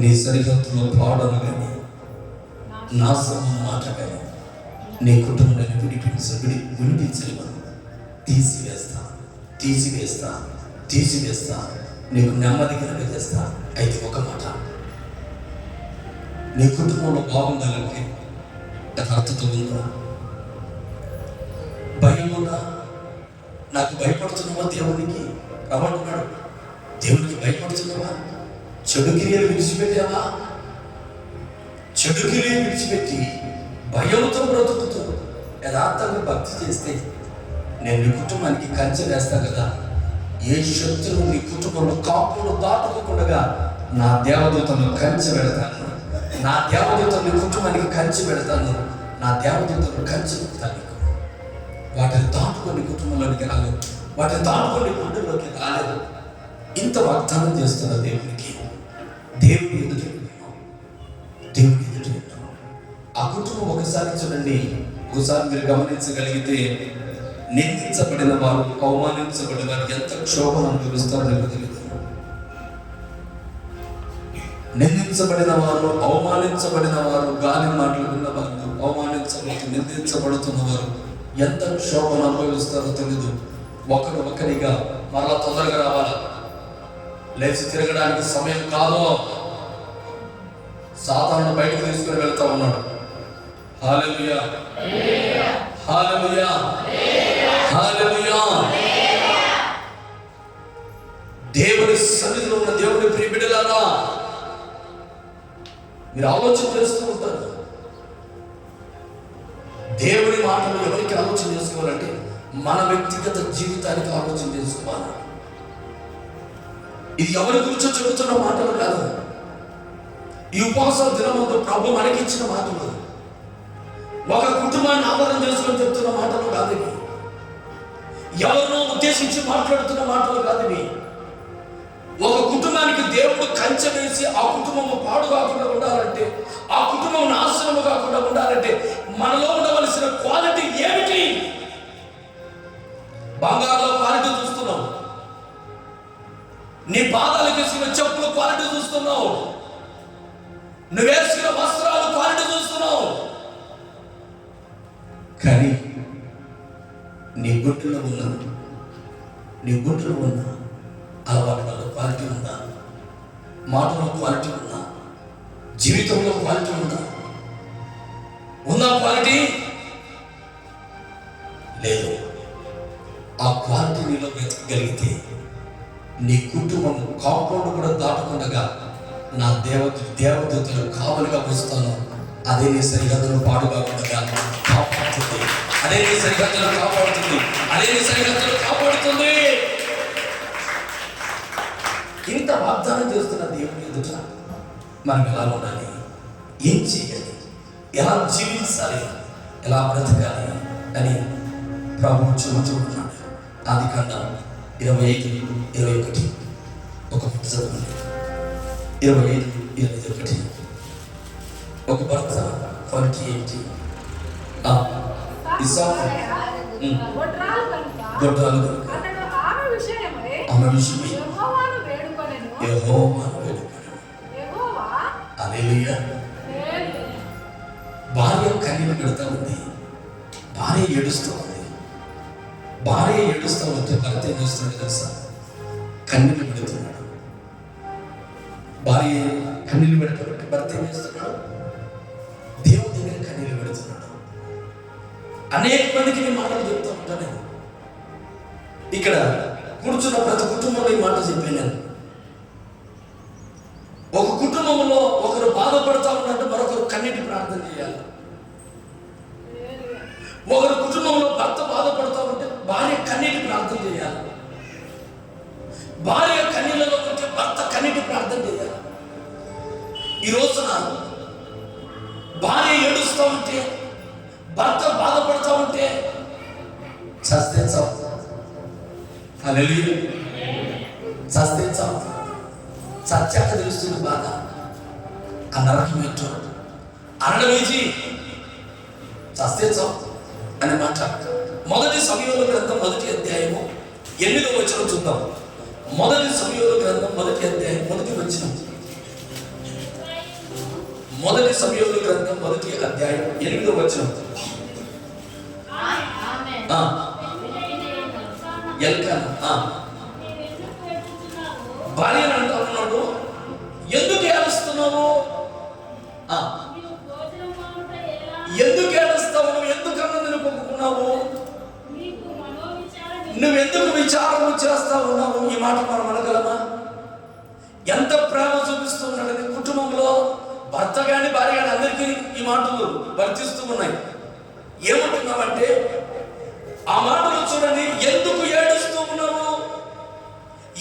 నీ సరిహద్దులో పాడను కానీ నాశనం మాట కానీ నీ కుటుంబాన్ని విడిపించలేమను. తీసివేస్తా, తీసివేస్తా, తీసివేస్తా, నీకు నెమ్మది కలిగజేస్తా. అయితే ఒక మాట, నీ కుటుంబంలో బాగుండాలంటే యథార్థత ఉందా? భయం ఉందా? నాకు భయపడుతున్నావా? దేవునికి రమ్మంటున్నాడు. దేవునికి భయపడుతున్నావా? చెడు క్రియలు విడిచిపెట్టావా? చెడు క్రియలు విడిచిపెట్టి భయంతో బ్రతుకుతూ యథార్థంగా భక్తి చేస్తే నేను నీ కుటుంబానికి కంచె వేస్తా కదా. ఏ శత్రువు నీ కుటుంబంలో కాపులు దాటుకోకుండా నా దేవదూతను కంచె పెడతాను, నా దేవదూతను నీ కుటుంబానికి కంచె పెడతాను, నా దేవదూతను కంచె పెడతాను. నీకు వాటిని దాటుకొని కుటుంబంలోనికి రాలేదు, వాటిని దాటుకొని గుండెల్లోకి రాలేదు. ఇంత వాగ్దానం చేస్తున్న దేవునికి, దేవుని ఎదుట దేవుని ఎదుట ఆ కుటుంబం ఒకసారి చూడండి, ఒకసారి మీరు గమనించగలిగితే నిందించబడిన వారు, అవమానించబడిన వారు ఎంత క్షోభను అనుభవిస్తారో నాకు తెలియదు. నిందించబడిన వారు, అవమానించబడిన వారు, గాలి మాటలు విన్నవారు, అవమానించబడుతూ నిందించబడుతున్న వారు ఎంత క్షోభను అనుభవిస్తారో తెలియదు. ఒకరిగా మరలా తొందరగా రావాలి. లేచి తిరగడానికి సమయం కాదు. సాతాను బయటకు తీసుకుని వెళ్తా ఉన్నాడు. హల్లెలూయా, హల్లెలూయా, హల్లెలూయా. దేవుని సన్నిధిలో ఉన్న దేవుని ప్రియ బిడ్డలారా, మీరు ఆలోచన చేస్తూ ఉంటారు. దేవుని మాటలు ఎవరికి ఆలోచన చేసుకోవాలంటే మన వ్యక్తిగత జీవితానికి ఆలోచన చేసుకోవాలి. ఇది ఎవరి గురించో చెబుతున్న మాటలు కాదు. ఈ ఉపవాసాల దినమందు ప్రభు మనకిచ్చిన మాటలు, ఒక కుటుంబాన్ని ఆధారం చేసుకొని చెప్తున్న మాటలు కాదు ఇవి. ఎవరినో ఉద్దేశించి మాట్లాడుతున్న మాటలు కాదు ఇవి. ఒక కుటుంబానికి దేవుడు కంచె వేసి ఆ కుటుంబం పాడు కాకుండా ఉండాలంటే, ఆ కుటుంబం నాశనము కాకుండా ఉండాలంటే మనలో ఉండవలసిన క్వాలిటీ ఏమిటి? బంగారులో క్వాలిటీ చూస్తున్నాం, నీ పాదాలకు వేసిన చెప్పులు క్వాలిటీ చూస్తున్నావు, నువ్వు వేసుకున్న వస్త్రాలు క్వాలిటీ చూస్తున్నావు. కానీ నీ గుంటలో ఉన్న అలవాట్లలో క్వాలిటీ ఉందా? మాటలో క్వాలిటీ ఉందా? జీవితంలో క్వాలిటీ ఉందా? క్వాలిటీ లేదు. ఆ క్వాలిటీ నీలో వెతకగలిగితే నీ కుటుంబం కాంపౌండ్ కూడా దాటకుండా నా దేవదూతలు కావలిగా వస్తాను, అదే నీ సరిహద్దును పాడు కాకుండా కాపాడుతుంది, అదే నీ సరిహద్దును కాపాడుతుంది, అదే నీ సరిహద్దును కాపాడుతుంది. ఇంత వాగ్దానం చేస్తున్న దేవుని ఎదుట మనం ఎలా ఉండాలి, ఏం చేయాలి, ఎలా జీవించాలి, ఎలా బ్రతకాలి అని ప్రభువు చెబుతున్నాడు. ఆదికాండం 25:21 ఒక పుస్తకం 25:21 ఒక భర్త క్వాలిటీ ఏంటి? గొడ్రాలు కనుక ఆమె విషయమై యెహోవాను వేడుకొనెను. హల్లెలూయా. భార్య కన్నీళ్లు పెడతా ఉంది, భార్య ఏడుస్తూ ఉంది. భార్య ఏడుస్తూ ఉంటే భర్త ఏం చేస్తున్నాడు తెలుసా? కన్నీళ్లు పెడుతున్నాడు. భార్య కన్నీళ్లు పెడతాడు, భర్త ఏం చేస్తున్నాడు? దేవుడి దగ్గర కన్నీళ్లు పెడుతున్నాడు. అనేక మందికి నేను మాటలు చెప్తూ ఉంటాను. ఇక్కడ కూర్చున్న ప్రతి కుటుంబంలో ఈ మాట చెప్పాను నేను. ఒక కుటుంబంలో ఒకరు బాధపడతా ఉన్నట్టు మరొకరు కన్నీటి ప్రార్థన చేయాలి. ఒకరు కుటుంబంలో భర్త బాధపడతా ఉంటే భార్య కన్నీటి ప్రార్థన చేయాలి. భార్య కన్నీళ్ళలో ఉంటే భర్త కన్నీటి ప్రార్థన చేయాలి. ఈ రోజున భార్య ఏడుస్తూ ఉంటే, భర్త బాధపడతా ఉంటే చస్తే చావు. హల్లెలూయా. చస్తే చావు. సత్యాక తెలుస్తుంది బాధ. ఆ నరకం ఏంటో అనడమేజీ చస్తే చావు అనే మాట. మొదటి సమూయేలు గ్రంథం 1వ అధ్యాయము 8వ వచనం చూద్దాం. మొదటి సమూయేలు గ్రంథం 1వ అధ్యాయం 1వ వచనం. మొదటి సమూయేలు గ్రంథం 1వ అధ్యాయం 8వ వచనం. ఎల్కానా భార్యను అంటూ ఉన్నాడు, ఎందుకు ఏడుస్తున్నావు? ఎందుకు ఏడుస్తావు? నువ్వు ఎందుకు అన్నది పొక్కున్నావు? నువ్వెందుకు విచారము చేస్తా ఉన్నావు? ఈ మాట మనం అనగలమా? ఎంత ప్రేమ చూపిస్తున్నాడు కుటుంబంలో. భర్త కానీ భార్య కానీ అందరికీ ఈ మాటలు వర్తిస్తూ ఉన్నాయి. ఏమంటున్నామంటే ఆ మాటలు చూడండి. ఎందుకు ఏడుస్తూ ఉన్నావు?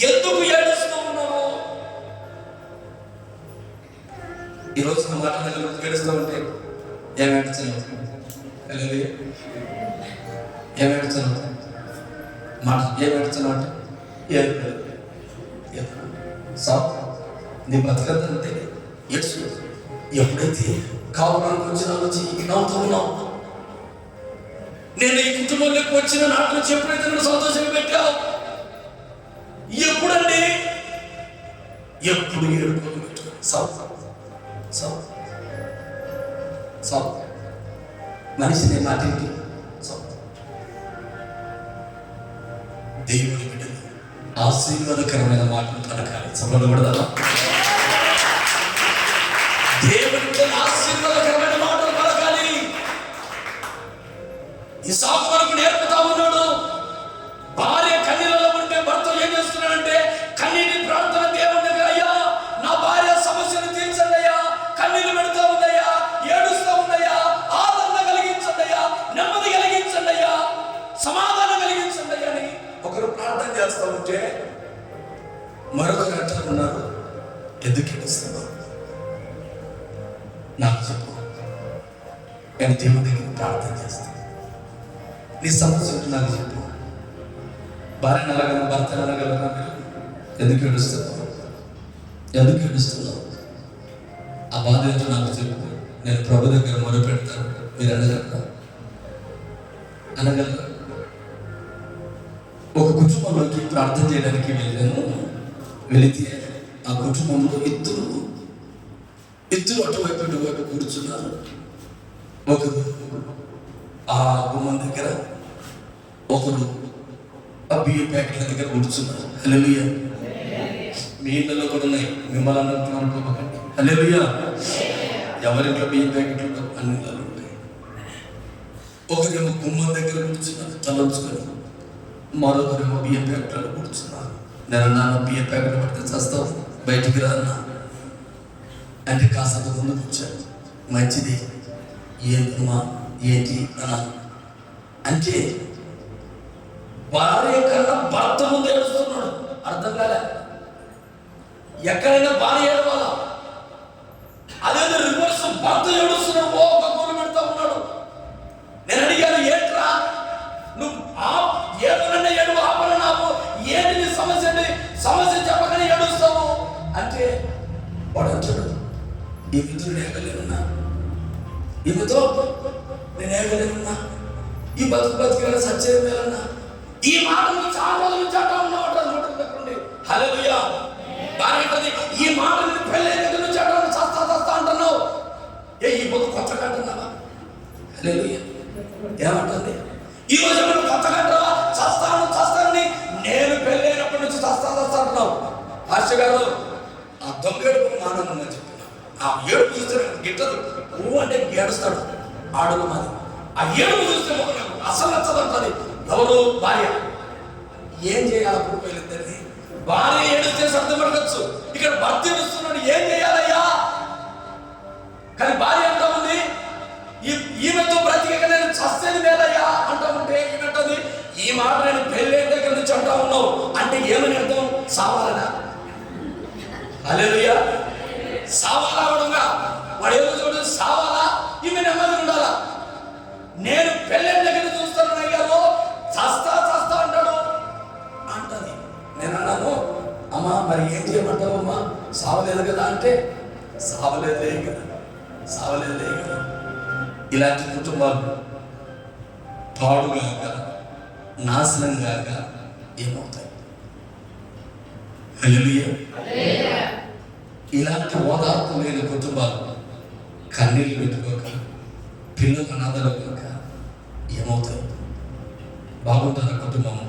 ఎందుకు ఏడుస్తూ ఉన్నావు? ఈరోజు నా మాట ఏడుస్తూ ఉంటే ఏమేడుతున్నావు? ఏమేడుతున్నావు? మాట ఏమేడుతున్నావు అంటే నీ బతకంతే ఏడ్చు. ఎప్పుడైతే కావడానికి వచ్చిన వచ్చి నవ్వుతూ ఉన్నావు. నేను ఈ కుటుంబంలోకి వచ్చిన నాటి నుంచి ఎప్పుడైతే నేను సంతోషంగా పెట్టావు, ఎప్పుడండి? ఎప్పుడు ఏడుకోని పెట్టు. మనిషిని మాటింటి దేవుని బిడ్డలు ఆశీర్వాదకరమైన మాటలు పలకాలి. సభలు కూడా దేవుని బిడ్డలు ఆశీర్వాదకరమైన మాటలు పలకాలి. ఇస్సాకు మనకు నేర్పుతా ఉన్నాడు. భార్య కన్నీళ్ళలో ఉంటే భర్త ఏం చేస్తున్నాడంటే కన్నీటి ప్రార్థన దేవుని దగ్గర, అయ్యా నా భార్య సమస్యను తీర్చండి అయ్యా, కన్నీళ్ళు పెడతా ఉందయ్యా, ఏడుస్తూ ఉందయ్యా, ఆదరణ కలిగించండి అయ్యా, నెమ్మది కలిగించండి అయ్యా, సమాధానం కలిగించండి అయ్యా అని ఒకరు ప్రార్థన చేస్తూ ఉంటే మరొకరు అంటూ ఉన్నారు, ఎందుకు ఏడుస్తున్నావు నాకు చెప్పు, నేను దేవుని దగ్గర ప్రార్థన చేస్తాను, నీ సమస్య ఉంటే నాకు చెప్పు. భార్య నలగలను భర్త నలగలరా మీరు? ఎందుకు ఏడుస్తున్నావు? ఎందుకు ఏడుస్తున్నావు? ఆ బాధ ఏంటో నాకు చెప్పు, నేను ప్రభు దగ్గర మొరపెడతాను. మీరు అనగలరా? ఒక కుటుంబంలోకి ప్రార్థన చేయడానికి వెళితే ఆ కుటుంబంలో ఇద్దరు అటువైపు ఇటువైపు కూర్చున్నారు. ఒకరు ఆ గుమ్మం దగ్గర, ఒకరు ఆ బియ్యం ప్యాకెట్ల దగ్గర కూర్చున్నారు. హల్లెలూయా. మీ ఇళ్ళలో కూడా ఉన్నాయి, మిమ్మల్ని అన్నట్టు అనుకోకండి. హల్లెలూయా. ఎవరింట్లో బియ్యం ప్యాకెట్లు అన్ని ఇళ్ళలో ఉంటాయి. ఒకరేమో గుమ్మం దగ్గర కూర్చున్నారు తలంచుకొని, మరొకరేమో బియ్యం ప్యాకెట్లలో కూర్చున్నారు. నేను నాన్న బియ్యం ప్యాకెట్ పడితే చస్తావు, బయటికి రాన్నా అంటే కాస్త ముందు కూర్చాను. మంచిది, ఏంటమ్మా ఏంటి అన్నా అంటే భార్య కన్నా భర్త ముందు ఏడుస్తున్నాడు. అర్థం కాలే. ఎక్కడైనా భార్య ఏడవాలా, అదేదో రివర్స్ భర్త ఏడుస్తున్నాడు. ఓ ఒక గోలు పెడతా ఉన్నాడు. నేను అడిగాను, ఏంట్రా నువ్వు ఏడునన్నా ఏడు, ఆపరన్నా ఆపు, ఏంటి నీ సమస్య? సమస్య చెప్పగానే ఏడుస్తావు అంటే వాడు అంటాడు, ఈ మిత్రుడు ఏగలేనున్నా, ఈమెతో నేను ఏగలేనున్నా, ఈ బతుకులన్నా సత్యమేలన్నా, ఈ మాటలు చాలా రోజుల నుంచి అంటా ఉన్నావు అంటుంది. హల్లెలూయా. భార్య అంటది, ఈ మాటలు పెళ్ళి దగ్గర నుంచి అంటాను, చస్తా అంటున్నావు, ఈ బతుకు కొత్తగా అంటున్నావా? హల్లెలూయా. ఏమంటుంది? ఈ రోజు మనం కొత్తగా అంటావా? చస్తానని నేను పెళ్ళైనప్పటి నుంచి చస్తా అంటున్నావు. పాస్టర్ గారు ఆ దొంగేడుపు మానవుని చెప్తున్నావు. ఆ ఏడుపు చూస్తే గిట్టదు, నువ్వు అంటే ఏడుస్తాడు ఆడుగు మాది. ఆ ఏడుపు చూస్తే అసలు నచ్చదంటుంది. ఎవరు? భార్య. ఏం చేయాలి? అప్పుడు వెళ్ళిద్దని భార్య ఏడుస్తే సర్ది పడవచ్చు, ఇక్కడ భర్త ఏడుస్తున్నాడు, ఏం చేయాలయ్యా? కానీ భార్య అంటా ఉంది, ఈమెతో బ్రతిక నేను చస్తేది మేలయ్యా అంటా ఉంటే ఈమెట్టది, ఈ మాట నేను పెళ్ళైన దగ్గర నుంచి అంటా ఉన్నావు అంటే ఏమని అర్థం? సావాలనా? హల్లెలూయా. సావాలవడంగా వాడు ఏదో చూడు, సావాలా? ఈమె నెమ్మది ఉండాలా? నేను పెళ్ళైన దగ్గర చూస్తాను అయ్యాలో చస్తా అంటాడు అంటది. నేను అన్నాను, అమ్మా మరి ఏం చేయమంటావు అమ్మా? సావలేదు కదా అంటే సావలేదే కదా. ఇలాంటి కుటుంబాలు పాడుగాక నాశనం గాక ఏమవుతాయి? హల్లెలూయా. ఇలాంటి ఓదార్పు లేని కుటుంబాలు కన్నీళ్ళు పెట్టుకోక, పిల్లలు అనాథలుగాక ఏమవుతాయి? బాగుంటారా కుటుంబం?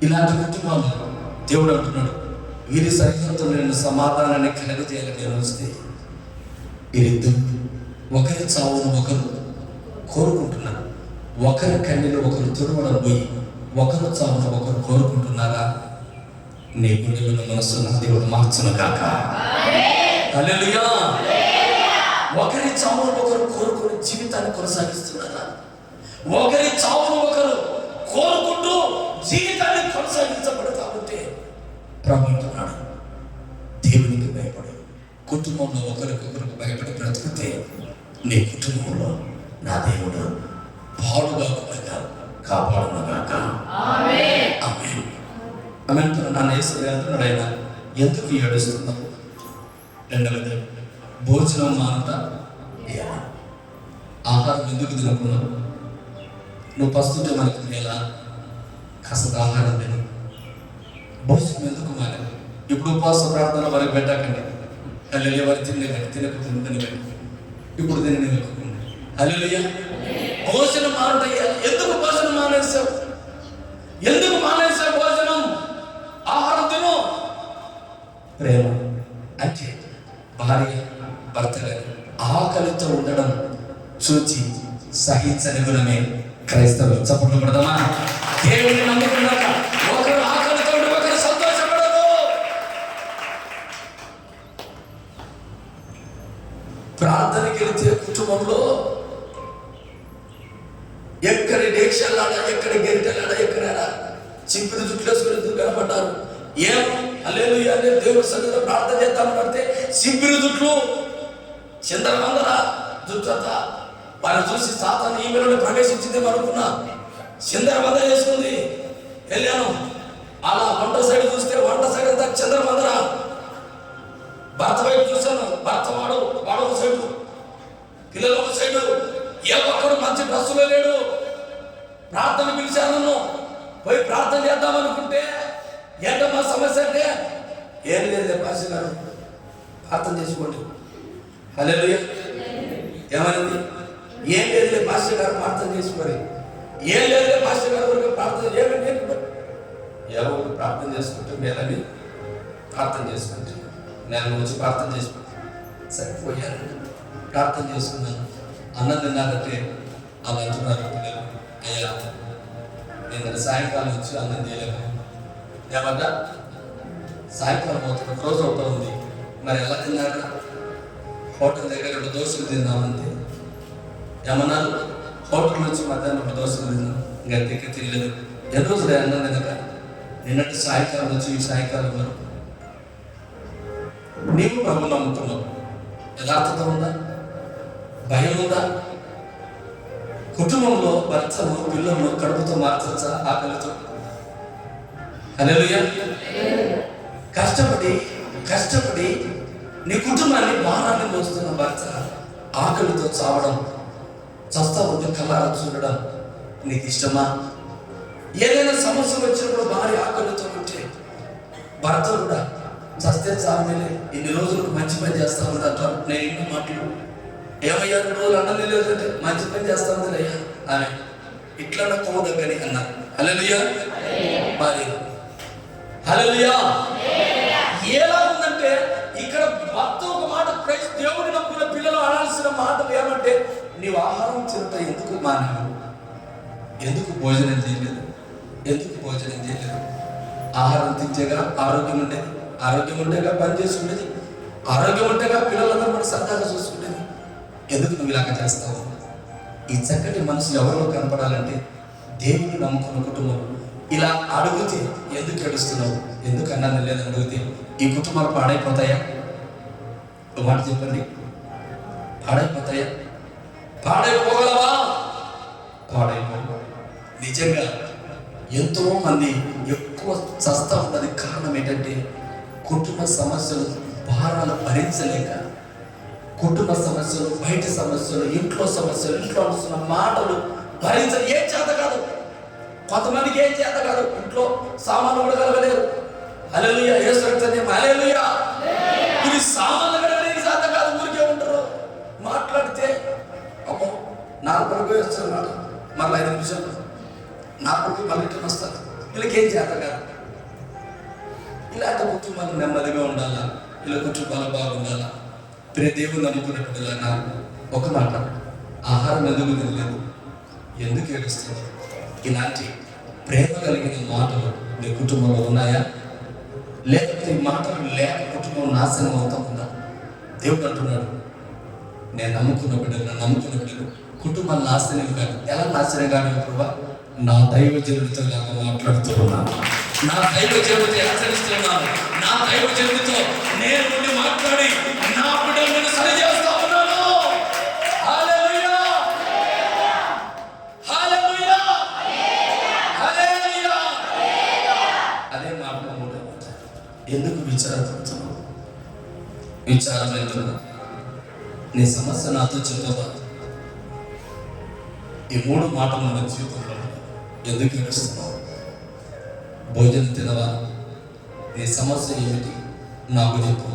ఇలాంటి కుటుంబాలు దేవుడు అంటున్నాడు, వీరి సరిహద్దులు నేను సమాధానాన్ని కలగజేయాలని నేను వస్తే వీరిద్దరు ఒకరి చావును ఒకరు కోరుకుంటున్నారు, ఒకరి కన్నీళ్ళు ఒకరు తుడవడం పోయి ఒకరు చావును ఒకరు కోరుకుంటున్నారా? నీ గుండెలో మనసు నా దేవుడు మార్చును కాక. హల్లెలూయా. ఒకరి చావును ఒకరు కోరుకుని జీవితాన్ని కొనసాగిస్తున్నారా? ఒకరి చావును ఒకరు కోరుకుంటూ జీవితాన్ని కొనసాగించబడతా ఉంటే ప్రభు అంటున్నాడు, దేవునికి భయపడు, కుటుంబంలో ఒకరికొకరికి భయపడి బ్రతికితే నీ కుటుంబంలో నా దేవుడు పాడుగా కాపాడునుగాక. ఆమేన్. నాన్న యేసు అంటున్నాడు, ఆయన ఎందుకు ఏడుస్తున్నావు? రెండవది, భోజనం మానుట. ఆహారం ఎందుకు తినకున్నావు? నువ్వు పస్తుంటే మనకు ఎలా కాస్త ఆహారం తిను. భోజనం ఎందుకు మానే? ఇప్పుడు ఉపవాస ప్రార్థన వరకు పెట్టకండి. హల్లెలూయా. వారు తినకండి, ఇప్పుడు తినకండి. హల్లెలూయా. భోజనం మానుట. ఎందుకు భోజనం మానేసావు? ఎందుకు మానేసే భోజనం ఆహారం తిను? ప్రేమ అంటే భార్య భర్త ఆకలితో ఉండడం చూచి సహించని గుణమే క్రైస్తవులు. చప్పట్లు కొడదామా? దేవుని నమ్ముకున్నాక ఒకరు ఆకలితో ఉండి ఒకరు సంతోషపడరు. ప్రార్థనకి వెళితే కుటుంబంలో ఎక్కడి డేక్షల్లాడా, ఎక్కడి గెరిటెలాడా, ఎక్కడైనా చింపిరి జుట్లేసుకుని కనపడ్డారు. ఏం హల్లెలూయా అనే దేవుడి సన్నిధిలో ప్రార్థన చేద్దామని పడితే సింపిరి జుట్లు చంద్రమందర జుట్టంత వారిని చూసి సాతాను ఈమెలో ప్రవేశించిందేమో అనుకున్నా. చంద్రమంద వేసుకుంది. వెళ్ళాను అలా వంట సైడ్ చూస్తే వంట సైడ్ అంతా చంద్రమందర. భర్త వైపు చూశాను, భర్త వాడొక సైడు, పిల్లలు ఒక సైడు, ఏ ఒక్కడు మంచి డ్రస్సులో లేడు. ప్రార్థన పిలిచాను, నన్ను పోయి ప్రార్థన చేద్దామనుకుంటే ఏంటమ్మా సమస్య అంటే, ఏం లేదు పాస్టర్ గారు ప్రార్థన చేసుకోండి. హల్లెలూయా. ఏమన్నది? ఏం లేదు పాస్టర్ గారు ప్రార్థన చేసుకోండి. ఏం లేదు పాస్టర్ గారు వరకు ప్రార్థన ఏమంటే ఎవరు ప్రార్థన చేసుకుంటే మేలని ప్రార్థన చేసుకుంటే నేను వచ్చి ప్రార్థన చేసుకుంటాను. సరిపోయాను, ప్రార్థన చేసుకున్నాను. అన్నం తిన్నారంటే అలా అంటున్నారు పిల్లలు, అయ్యా నేను సాయంకాలం వచ్చి అన్నం చేయలేము. ఏమన్నా సాయంకాలం అవుతున్న రోజు అవుతా ఉంది, మరి ఎలా తిన్నాక హోటల్ దగ్గర 2 దోశలు తిన్నామంతే. ఏమన్నారు? హోటల్ నుంచి మధ్యాహ్నం 2 దోశలు తిన్నాం, గట్టిగా తినలేదు. ఎన్ని రోజులు అన్నం తినక? నిన్నటి సాయంకాలం నుంచి ఈ సాయంకాలం వరకు. నీవు ప్రభు నమ్ముతున్నావు, యథార్థత ఉందా? భయం ఉందా? కుటుంబంలో భర్తను పిల్లలను కడుపుతో మార్చచ్చా? ఆకలితో? హల్లెలూయా. కష్టపడి నీ కుటుంబాన్ని భారాన్ని మోస్తున్న భర్త ఆకలితో చావడం, చస్తా ఉంటే కళ్ళారా చూడడం నీకు ఇష్టమా? ఏదైనా సమస్య వచ్చినప్పుడు భార్య ఆకలితో ఉంటే భర్త కూడా చస్తే చావమేలే, ఇన్ని రోజులకు మంచి పని చేస్తా ఉంది అంటారు. నేను ఇంట్లో మాట్లాడు, ఏమయ్యా 2 రోజులు అన్నం లేదంటే మంచి పని చేస్తా ఉంది అయ్యా ఆమె ఇట్లా కోదగ్గని అన్నారు. హల్లెలూయా. భార్య హల్లెలూయా. ఎలా ఉందంటే ఇక్కడ భర్త ఒక మాట, ప్రైజ్ దేవుని నమ్ముకున్న పిల్లలు అనాల్సిన మాటలు ఏమంటే, నీవు ఆహారం తినట ఎందుకు మానవు? ఎందుకు భోజనం చేయలేదు? ఆహారం తింటేగా ఆరోగ్యం ఉండేది, ఆరోగ్యం ఉంటేగా పని చేసుకునేది, ఆరోగ్యం ఉంటేగా పిల్లలందరూ మన సరదాగా చూసుకునేది. ఎందుకు నువ్వు ఇలాగ చేస్తావు? ఈ చక్కటి మనసు ఎవరిలో కనపడాలంటే దేవుని నమ్ముకున్న కుటుంబం ఇలా అడిగితే, ఎందుకు ఏడుస్తున్నావు, ఎందుకు అన్నాను లేదని అడిగితే ఈ కుటుంబాలు పాడైపోతాయా? ఒక మాట చెప్పండి, పాడైపోతాయా? పాడైపోగలవా? పాడైపో. నిజంగా ఎంతో మంది ఎక్కువ చస్తా ఉన్నది కారణం ఏంటంటే కుటుంబ సమస్యలు, భారాలు భరించలేక, కుటుంబ సమస్యలు, బయట సమస్యలు, ఇంట్లో సమస్యలు, ఇంట్లో వస్తున్న మాటలు భరించలేక. ఏం చేత కాదు, కొంతమందికి ఏం చేత కాదు, ఇంట్లో సామాన్లు కూడా కలగలేరు. హల్లెలూయా. యేసు రక్తమే హల్లెలూయా. ఇది సామాన్లు కలగలేని చేత కాదు, ఊరికే ఉంటారు. మాట్లాడితే అమ్మో నా కొరకు వస్తారు మాట, మళ్ళీ 5 నిమిషాలు నా కొరకు మళ్ళీ ఇట్లా వస్తారు. వీళ్ళకేం చేత కాదు. ఇలాంటి కుటుంబాలు నెమ్మదిగా ఉండాలా, ఇలా కుటుంబాలు బాగుండాలా. దేవుని నమ్ముకున్నట్టుగా ఒక మాట, ఆహారం ఎందుకు తినలేదు, ఎందుకు ఏడుస్తుంది? ఇలాంటి ప్రేమ కలిగిన మాటలు నీ కుటుంబంలో ఉన్నాయా? లేకపోతే ఈ మాటలు లేక కుటుంబం నాశనం అవుతా ఉందా? దేవుడు అంటున్నాడు, నేను నమ్ముకున్న బిడ్డలు కుటుంబాలు నాశనం కాదు. ఎలా నాశనం కాదు? ప్రభా, నా దైవజనుడితో లాగా మాట్లాడుతున్నాను, నా దైవజనుడితో హెచ్చరిస్తున్నాను, నా దైవజనుడితో నేను నుండి మాట్లాడి నా బిడ్డలను సరి చేస్తా ఉన్నాను. హల్లెలూయా. హల్లెలూయా. హల్లెలూయా. అదే మాట ఎందుకు విచారపడుతున్నావు? విచారం ఎందుకు? నీ సమస్య నాతో చెప్తావా? ఈ 3 మాటలు మన జీవితంలో ఎందుకు ఏడుస్తున్నావు? భోజనం తినవా? నీ సమస్య ఏమిటి నాకు చెప్పు.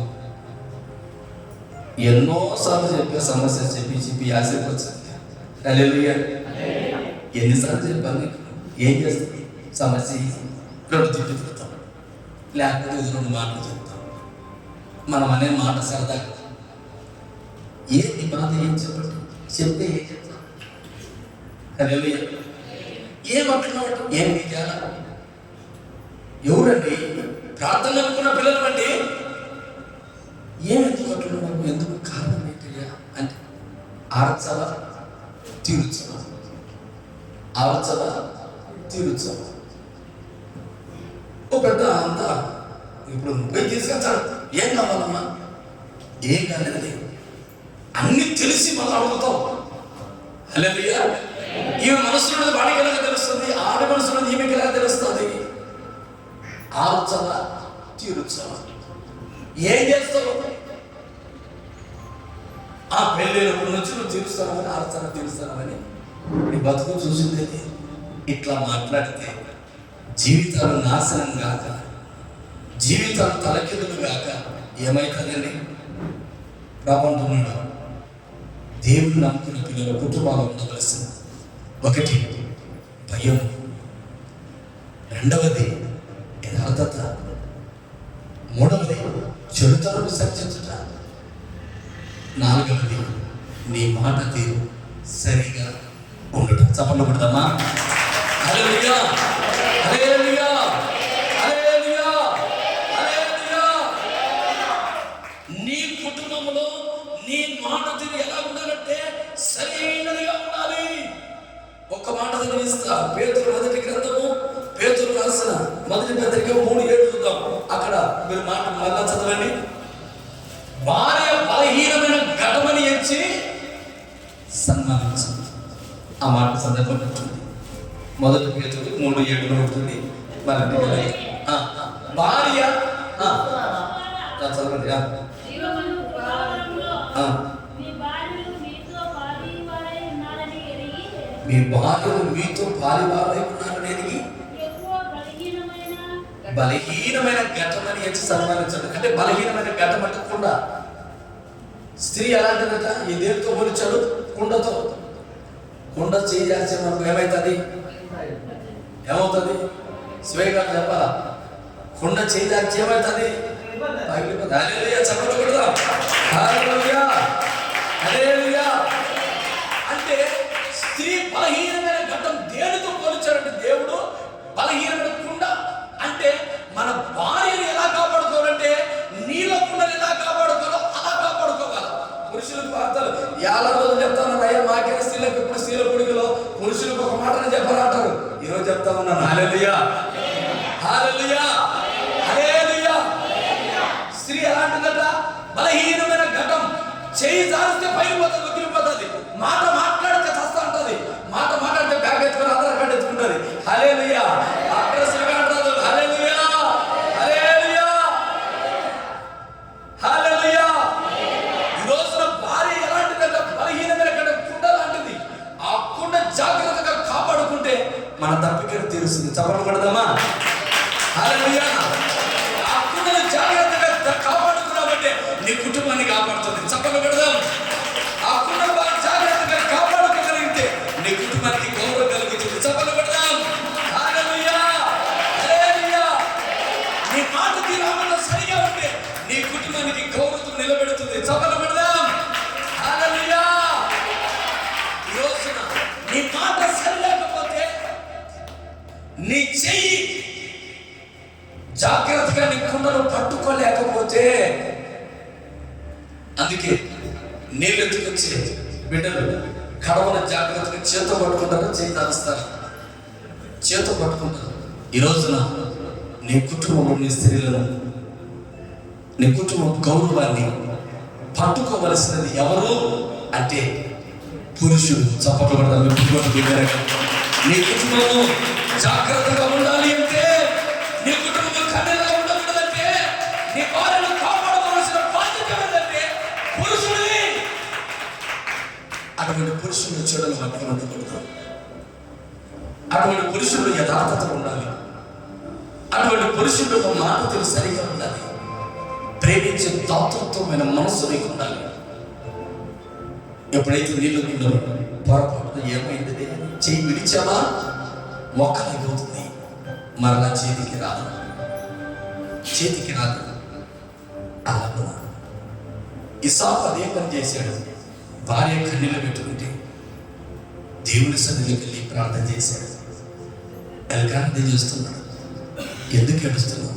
ఎన్నోసార్లు చెప్పే సమస్య చెప్పి ఆశకు వచ్చింది. హల్లెలూయా. ఎన్నిసార్లు చెప్పాను నీకు? ఏం చేస్తుంది? సమస్య రెండు తిట్లు తిడతాం, లేకపోతే ఇది రెండు మాటలు చెప్తాం. మనం అనే మాట సరదాగా ఏంటి బాధ ఏం చెప్పండి, చెప్తే ఏం చెప్తాం? హల్లెలూయా. ఏమంటున్నావు? ఏం నీకా? ఎవరండి? ప్రార్థన అనుకున్న పిల్లలు అండి. ఎందుకు అట్లున్నావు? ఎందుకు కారణం ఏంటయ్యా అంటే ఆర్చవా తీర్చవా, ఆర్చవా తీర్చవా. ఓ పెద్ద అంతా ఇప్పుడు పోయి తీసుకొచ్చాడు, ఏం కావాలమ్మా? ఏం కాలేదు, అన్ని తెలిసి మళ్ళీ అడుగుతావు. హల్లెలూయా. ఈమె మనసులో వాడికి ఎలాగ తెలుస్తుంది, ఆడ మనసులో ఈమెకి ఎలాగ తెలుస్తుంది? ఆర్చవా తీర్చవా, ఏం చేస్తావు? ఆ పెళ్ళైనప్పటి నుంచి నువ్వు తీరుస్తానని, ఆర్చన తీరుస్తానని నీ బతుకు చూసింది. ఇట్లా మాట్లాడితే జీవితాలు నాశనం కాక, జీవితాలు తలకిందులు కాక ఏమైతుందండి? రాబంటున్నాడు. దేవుడు నమ్ముకున్న పిల్లల కుటుంబాలు ఉండవలసిన ఒకటి భయం, రెండవది యథార్థత, మూడవది చెడుతనం విసర్జించుట, నాలుగవది నీ మాట తీరు సరిగా ఉండటం. చప్పట్లు కొడదామా? హల్లెలూయా, హల్లెలూయా, హల్లెలూయా, హల్లెలూయా. నీ కుటుంబంలో నీ మాట తీరు ఎలా ఉండాలంటే సరైనదిగా ఉండాలి. ఒక్క మాట చదివిస్తా. పేతురు మొదటి గ్రంథము, పేతురు రాసిన మొదటి పత్రిక 3:7 చూద్దాం. అక్కడ మీరు మాట మళ్ళా చదవండి. భార్య బలహీనమైన ఘటమని ఎంచి సన్మానించు. ఆ మాట సందర్భం ఉంటుంది. మొదటి పేతురు 3:7 ఉంటుంది. మరి భార్య చదవండి. మీ భార్యలు మీతో పాలివారై ఉన్నారని ఎరిగి బలహీనమైన ఘటమని ఎంచి సన్మానించండి. అంటే బలహీనమైన ఘటం అంటే కుండ. స్త్రీ ఎలాంటిదట? ఈ దేనితో పోల్చాడు? కుండతో. కుండ చేయాల్సిన మనకు ఏమవుతుంది? ఏమవుతుంది? స్వేగా చెప్పాలా? కుండ చేయాల్సి ఏమవుతుంది? హల్లెలూయా, చెప్పకూడదా? హల్లెలూయా, హల్లెలూయా. అంటే స్త్రీ బలహీనమైన ఘటం దేనితో పోల్చాడంటే దేవుడు బలహీనమైన కుండ. అంటే మన భార్యను ఎలా కాపాడుకోవాలంటే నీళ్ళ కుండలు ఎలా కాపాడుకోవాలో అలా కాపాడుకోవాలి. పురుషులకు వార్తలు ఎలా రోజు చెప్తాను అయ్యా, మాకేనా స్త్రీలకు ఇప్పుడు స్త్రీల కొడుకులో పురుషులకు ఒక మాటను చెప్పాలంటారు. ఈరోజు చెప్తా ఉన్నాను. హల్లెలూయా, హల్లెలూయా, హల్లెలూయా. స్త్రీ ఎలాంటిదట? బలహీనమైన ఘటం. చేయి జారిస్తే పైపోతుంది, వదిలిపోతుంది. మాట మాట్లాడితే చస్తా ఉంటుంది. మాట మాట్లాడితే బ్యాగ్ ఎత్తుకొని ఆధార్ కార్డు ఎత్తుకుంటుంది. హల్లెలూయా. అడ్రస్ కాదు. హల్లెలూయా, హల్లెలూయా, హల్లెలూయా. ఈ రోజున భార్య ఎలాంటిదంట? బలహీనమైన ఘటం, కుండ లాంటిది. ఆ కుండ జాగ్రత్తగా కాపాడుకుంటే మన తప్పికను తీరుస్తుంది. చప్పట్లు కొడదామా? హల్లెలూయా. ఆ కుండను జాగ్రత్తగా కాపాడుకున్నామంటే నీ కుటుంబాన్ని కాపాడుతుంది. చప్పట్లు కొడదాం. ఆ కుండను బాగా జాగ్రత్తగా కాపాడుకోగలిగితే నీ కుటుంబానికి గౌరవం కలుగుతుంది. చప్పట్లు కొడదాం. హల్లెలూయా, హల్లెలూయా. నీ మాట తీరామలో సరిగా ఉంటే నీ కుటుంబానికి గౌరవం నిలబెడుతుంది. చప్పట్లు కొడదాం. హల్లెలూయా. ఈ రోజున నీ మాట సరిలేకపోతే నీ చెయ్యి జాగ్రత్తగా నీ కుండను పట్టుకోలేకపోతే, అందుకే నీళ్ళు ఎత్తుకొచ్చి బిడ్డలు కడవను జాగ్రత్తగా చేతో పట్టుకుంటారు, చేయి దాస్తారు, చేతో పట్టుకుంటారు. ఈ రోజున నీ కుటుంబంలో నీ స్త్రీలను, నీ కుటుంబం గౌరవాన్ని పట్టుకోవలసినది ఎవరు అంటే పురుషుడు. చప్పట్లు పడతారు. నీ కుటుంబము జాగ్రత్తగా ఉండాలి అంటే, నీ కుటుంబం కన్నెలా ఉండకూడదంటే, నీ భార్యను కాపాడుకోవాల్సిన బాధ్యత ఏంటంటే పురుషుడిని. అటువంటి పురుషుడు చెడులు పట్టుకుని ఉండకూడదు. అటువంటి పురుషుడు యథార్థత ఉండాలి. అటువంటి పురుషుడు ఒక మాట తీరు సరిగా ఉండాలి. ప్రేమించే దాతృత్వమైన మనస్సు నీకు ఉండాలి. ఎప్పుడైతే నీళ్ళు పొరపాటు ఏమైంది, చెయ్యి విడిచావా మొక్కలైపోతుంది. మరలా చేతికి రాదు అలాగే ఇసాకు అదే పని చేశాడు. భార్య కన్నీళ్ళు పెట్టుకుంటే దేవుని సన్నిధికి వెళ్ళి ప్రార్థన చేశాడు. ఎల్కాంతి చేస్తున్నాడు, ఎందుకు ఏడుస్తున్నావు?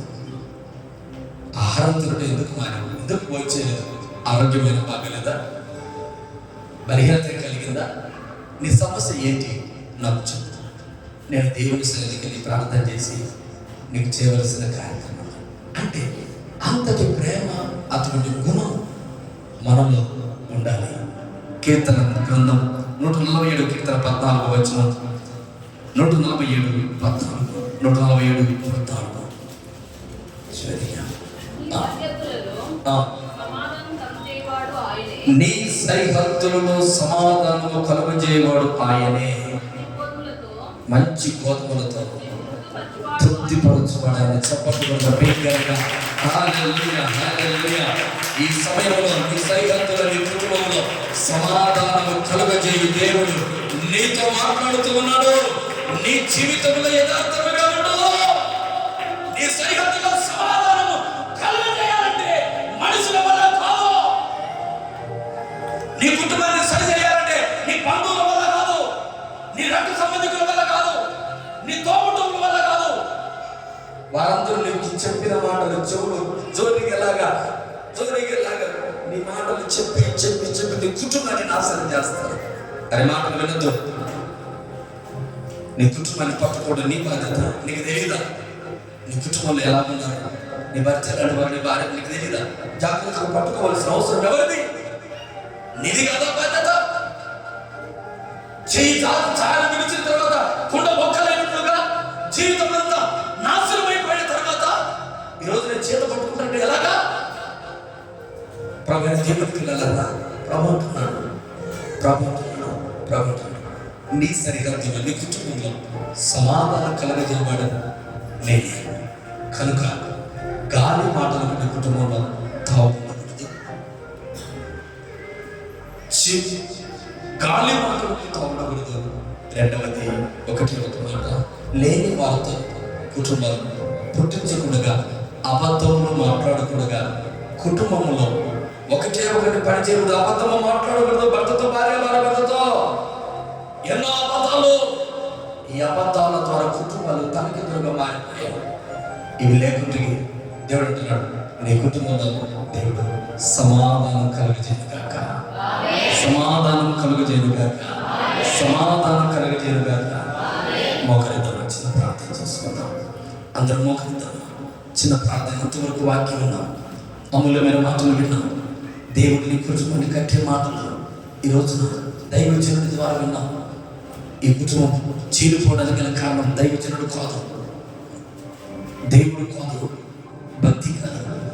ఆహారం తినడం ఎందుకు మానేవు? ఎందుకు పోయలేదు? ఆరోగ్యమైన బాగలేదా? బలహీనత కలిగిందా? నీ సమస్య ఏంటి నాకు చెప్పు. నేను దేవుని సన్నిధికి వెళ్ళి ప్రార్థన చేసి నీకు చేయవలసిన కార్యక్రమం. అంటే అంతటి ప్రేమ, అటువంటి గుణం మనలో ఉండాలి. కీర్తన గ్రంథం 147 కీర్తన 14 వచనం, 147:14 నీ సరిహద్దులలో సమాధానము కలుగజేయవాడు ఆయనే. మంచి గోధుమలతో తృప్తిపరచువాడని చప్పట్లు ఈ సమయంలో నీ సరిహద్దుల నీ కుటుంబంలో సమాధానము కలుగజేయు దేవుడు నీతో మాట్లాడుతూ ఉన్నాడు. నీ జీవితంలో యథార్థముగా ఉండు. నీ సరిహద్దులో సమాధానము కలుగజేయాలంటే మనుషుల వల్ల కాదు. నీ కుటుంబాన్ని సరి చేయాలంటే నీ బంధువుల వల్ల కాదు, నీ రక్త సంబంధికుల వల్ల కాదు, నీ తోబుట్టువుల వల్ల కాదు. వారందరూ నీకు చెప్పిన మాటలు చెవులు జోరిగేలాగా నీ మాటలు చెప్పి నీ కుటుంబాన్ని నాశనం చేస్తారు. అరే మాటలు వినద్దు. నీ కుటుంబాన్ని పట్టుకోవడం నీ బాధ్యత. నీకు తెలియదా నీ కుటుంబంలో ఎలా ఉన్నారు? నీ భర్త ఎలాంటి వారు, నీ భార్య నీకు తెలియదా? జాగ్రత్తగా పట్టుకోవాల్సిన అవసరం ఎవరిది? నీది కదా బాధ్యత. చేయి చాలు విడిచిన తర్వాత కుండ మొక్కలైనట్లుగా జీవితం అంతా నాశనమైపోయిన తర్వాత ఈరోజు నేను చేత పట్టుకుంటే ఎలాగా? ప్రభు దేవుడికి పిల్లలన్నా ప్రభుత్వం నీ సరిహద్దులో నీ కుటుంబంలో సమాధానం కలగజేయబడు నేనే. కనుక గాలి మాటలకు నీ కుటుంబంలో తావుకూడదు. గాలి మాటలకు తావుకూడదు. రెండవది ఒక మాట, లేని వారితో కుటుంబాలు పుట్టించకుండా అబద్ధములు మాట్లాడకుండా కుటుంబంలో ఒకటి పని చేయకూడదు. అబద్ధము మాట్లాడకూడదు. భర్తతో, భార్య భర్తతో ఎన్నో అబద్ధాలు. ఈ అబద్ధాల ద్వారా కుటుంబాలు తనకిద్దరుగా మారిపోయాయి. ఇవి లేకుంటే దేవుడు అంటున్నాడు, నీ కుటుంబంలో దేవుడు సమాధానం కలుగజేయనుగాక. మోకరిద్దాం, చిన్న ప్రార్థన చేసుకుందాం. అందరూ మోకరిద్దాం, చిన్న ప్రార్థన. ఇంతవరకు వాక్యం ఉన్నాం, అమూల్యమైన మాటలు విన్నాం. దేవుడిని కుటుంబాన్ని కట్టే మాటలు ఈ రోజున దైవజనుడి ద్వారా విన్నాం. ఈ కుటుంబం చీలిపోవడానికి గల కారణం దైవజనుడు కాదు, దేవుడు కాదు, భక్తి కాదు.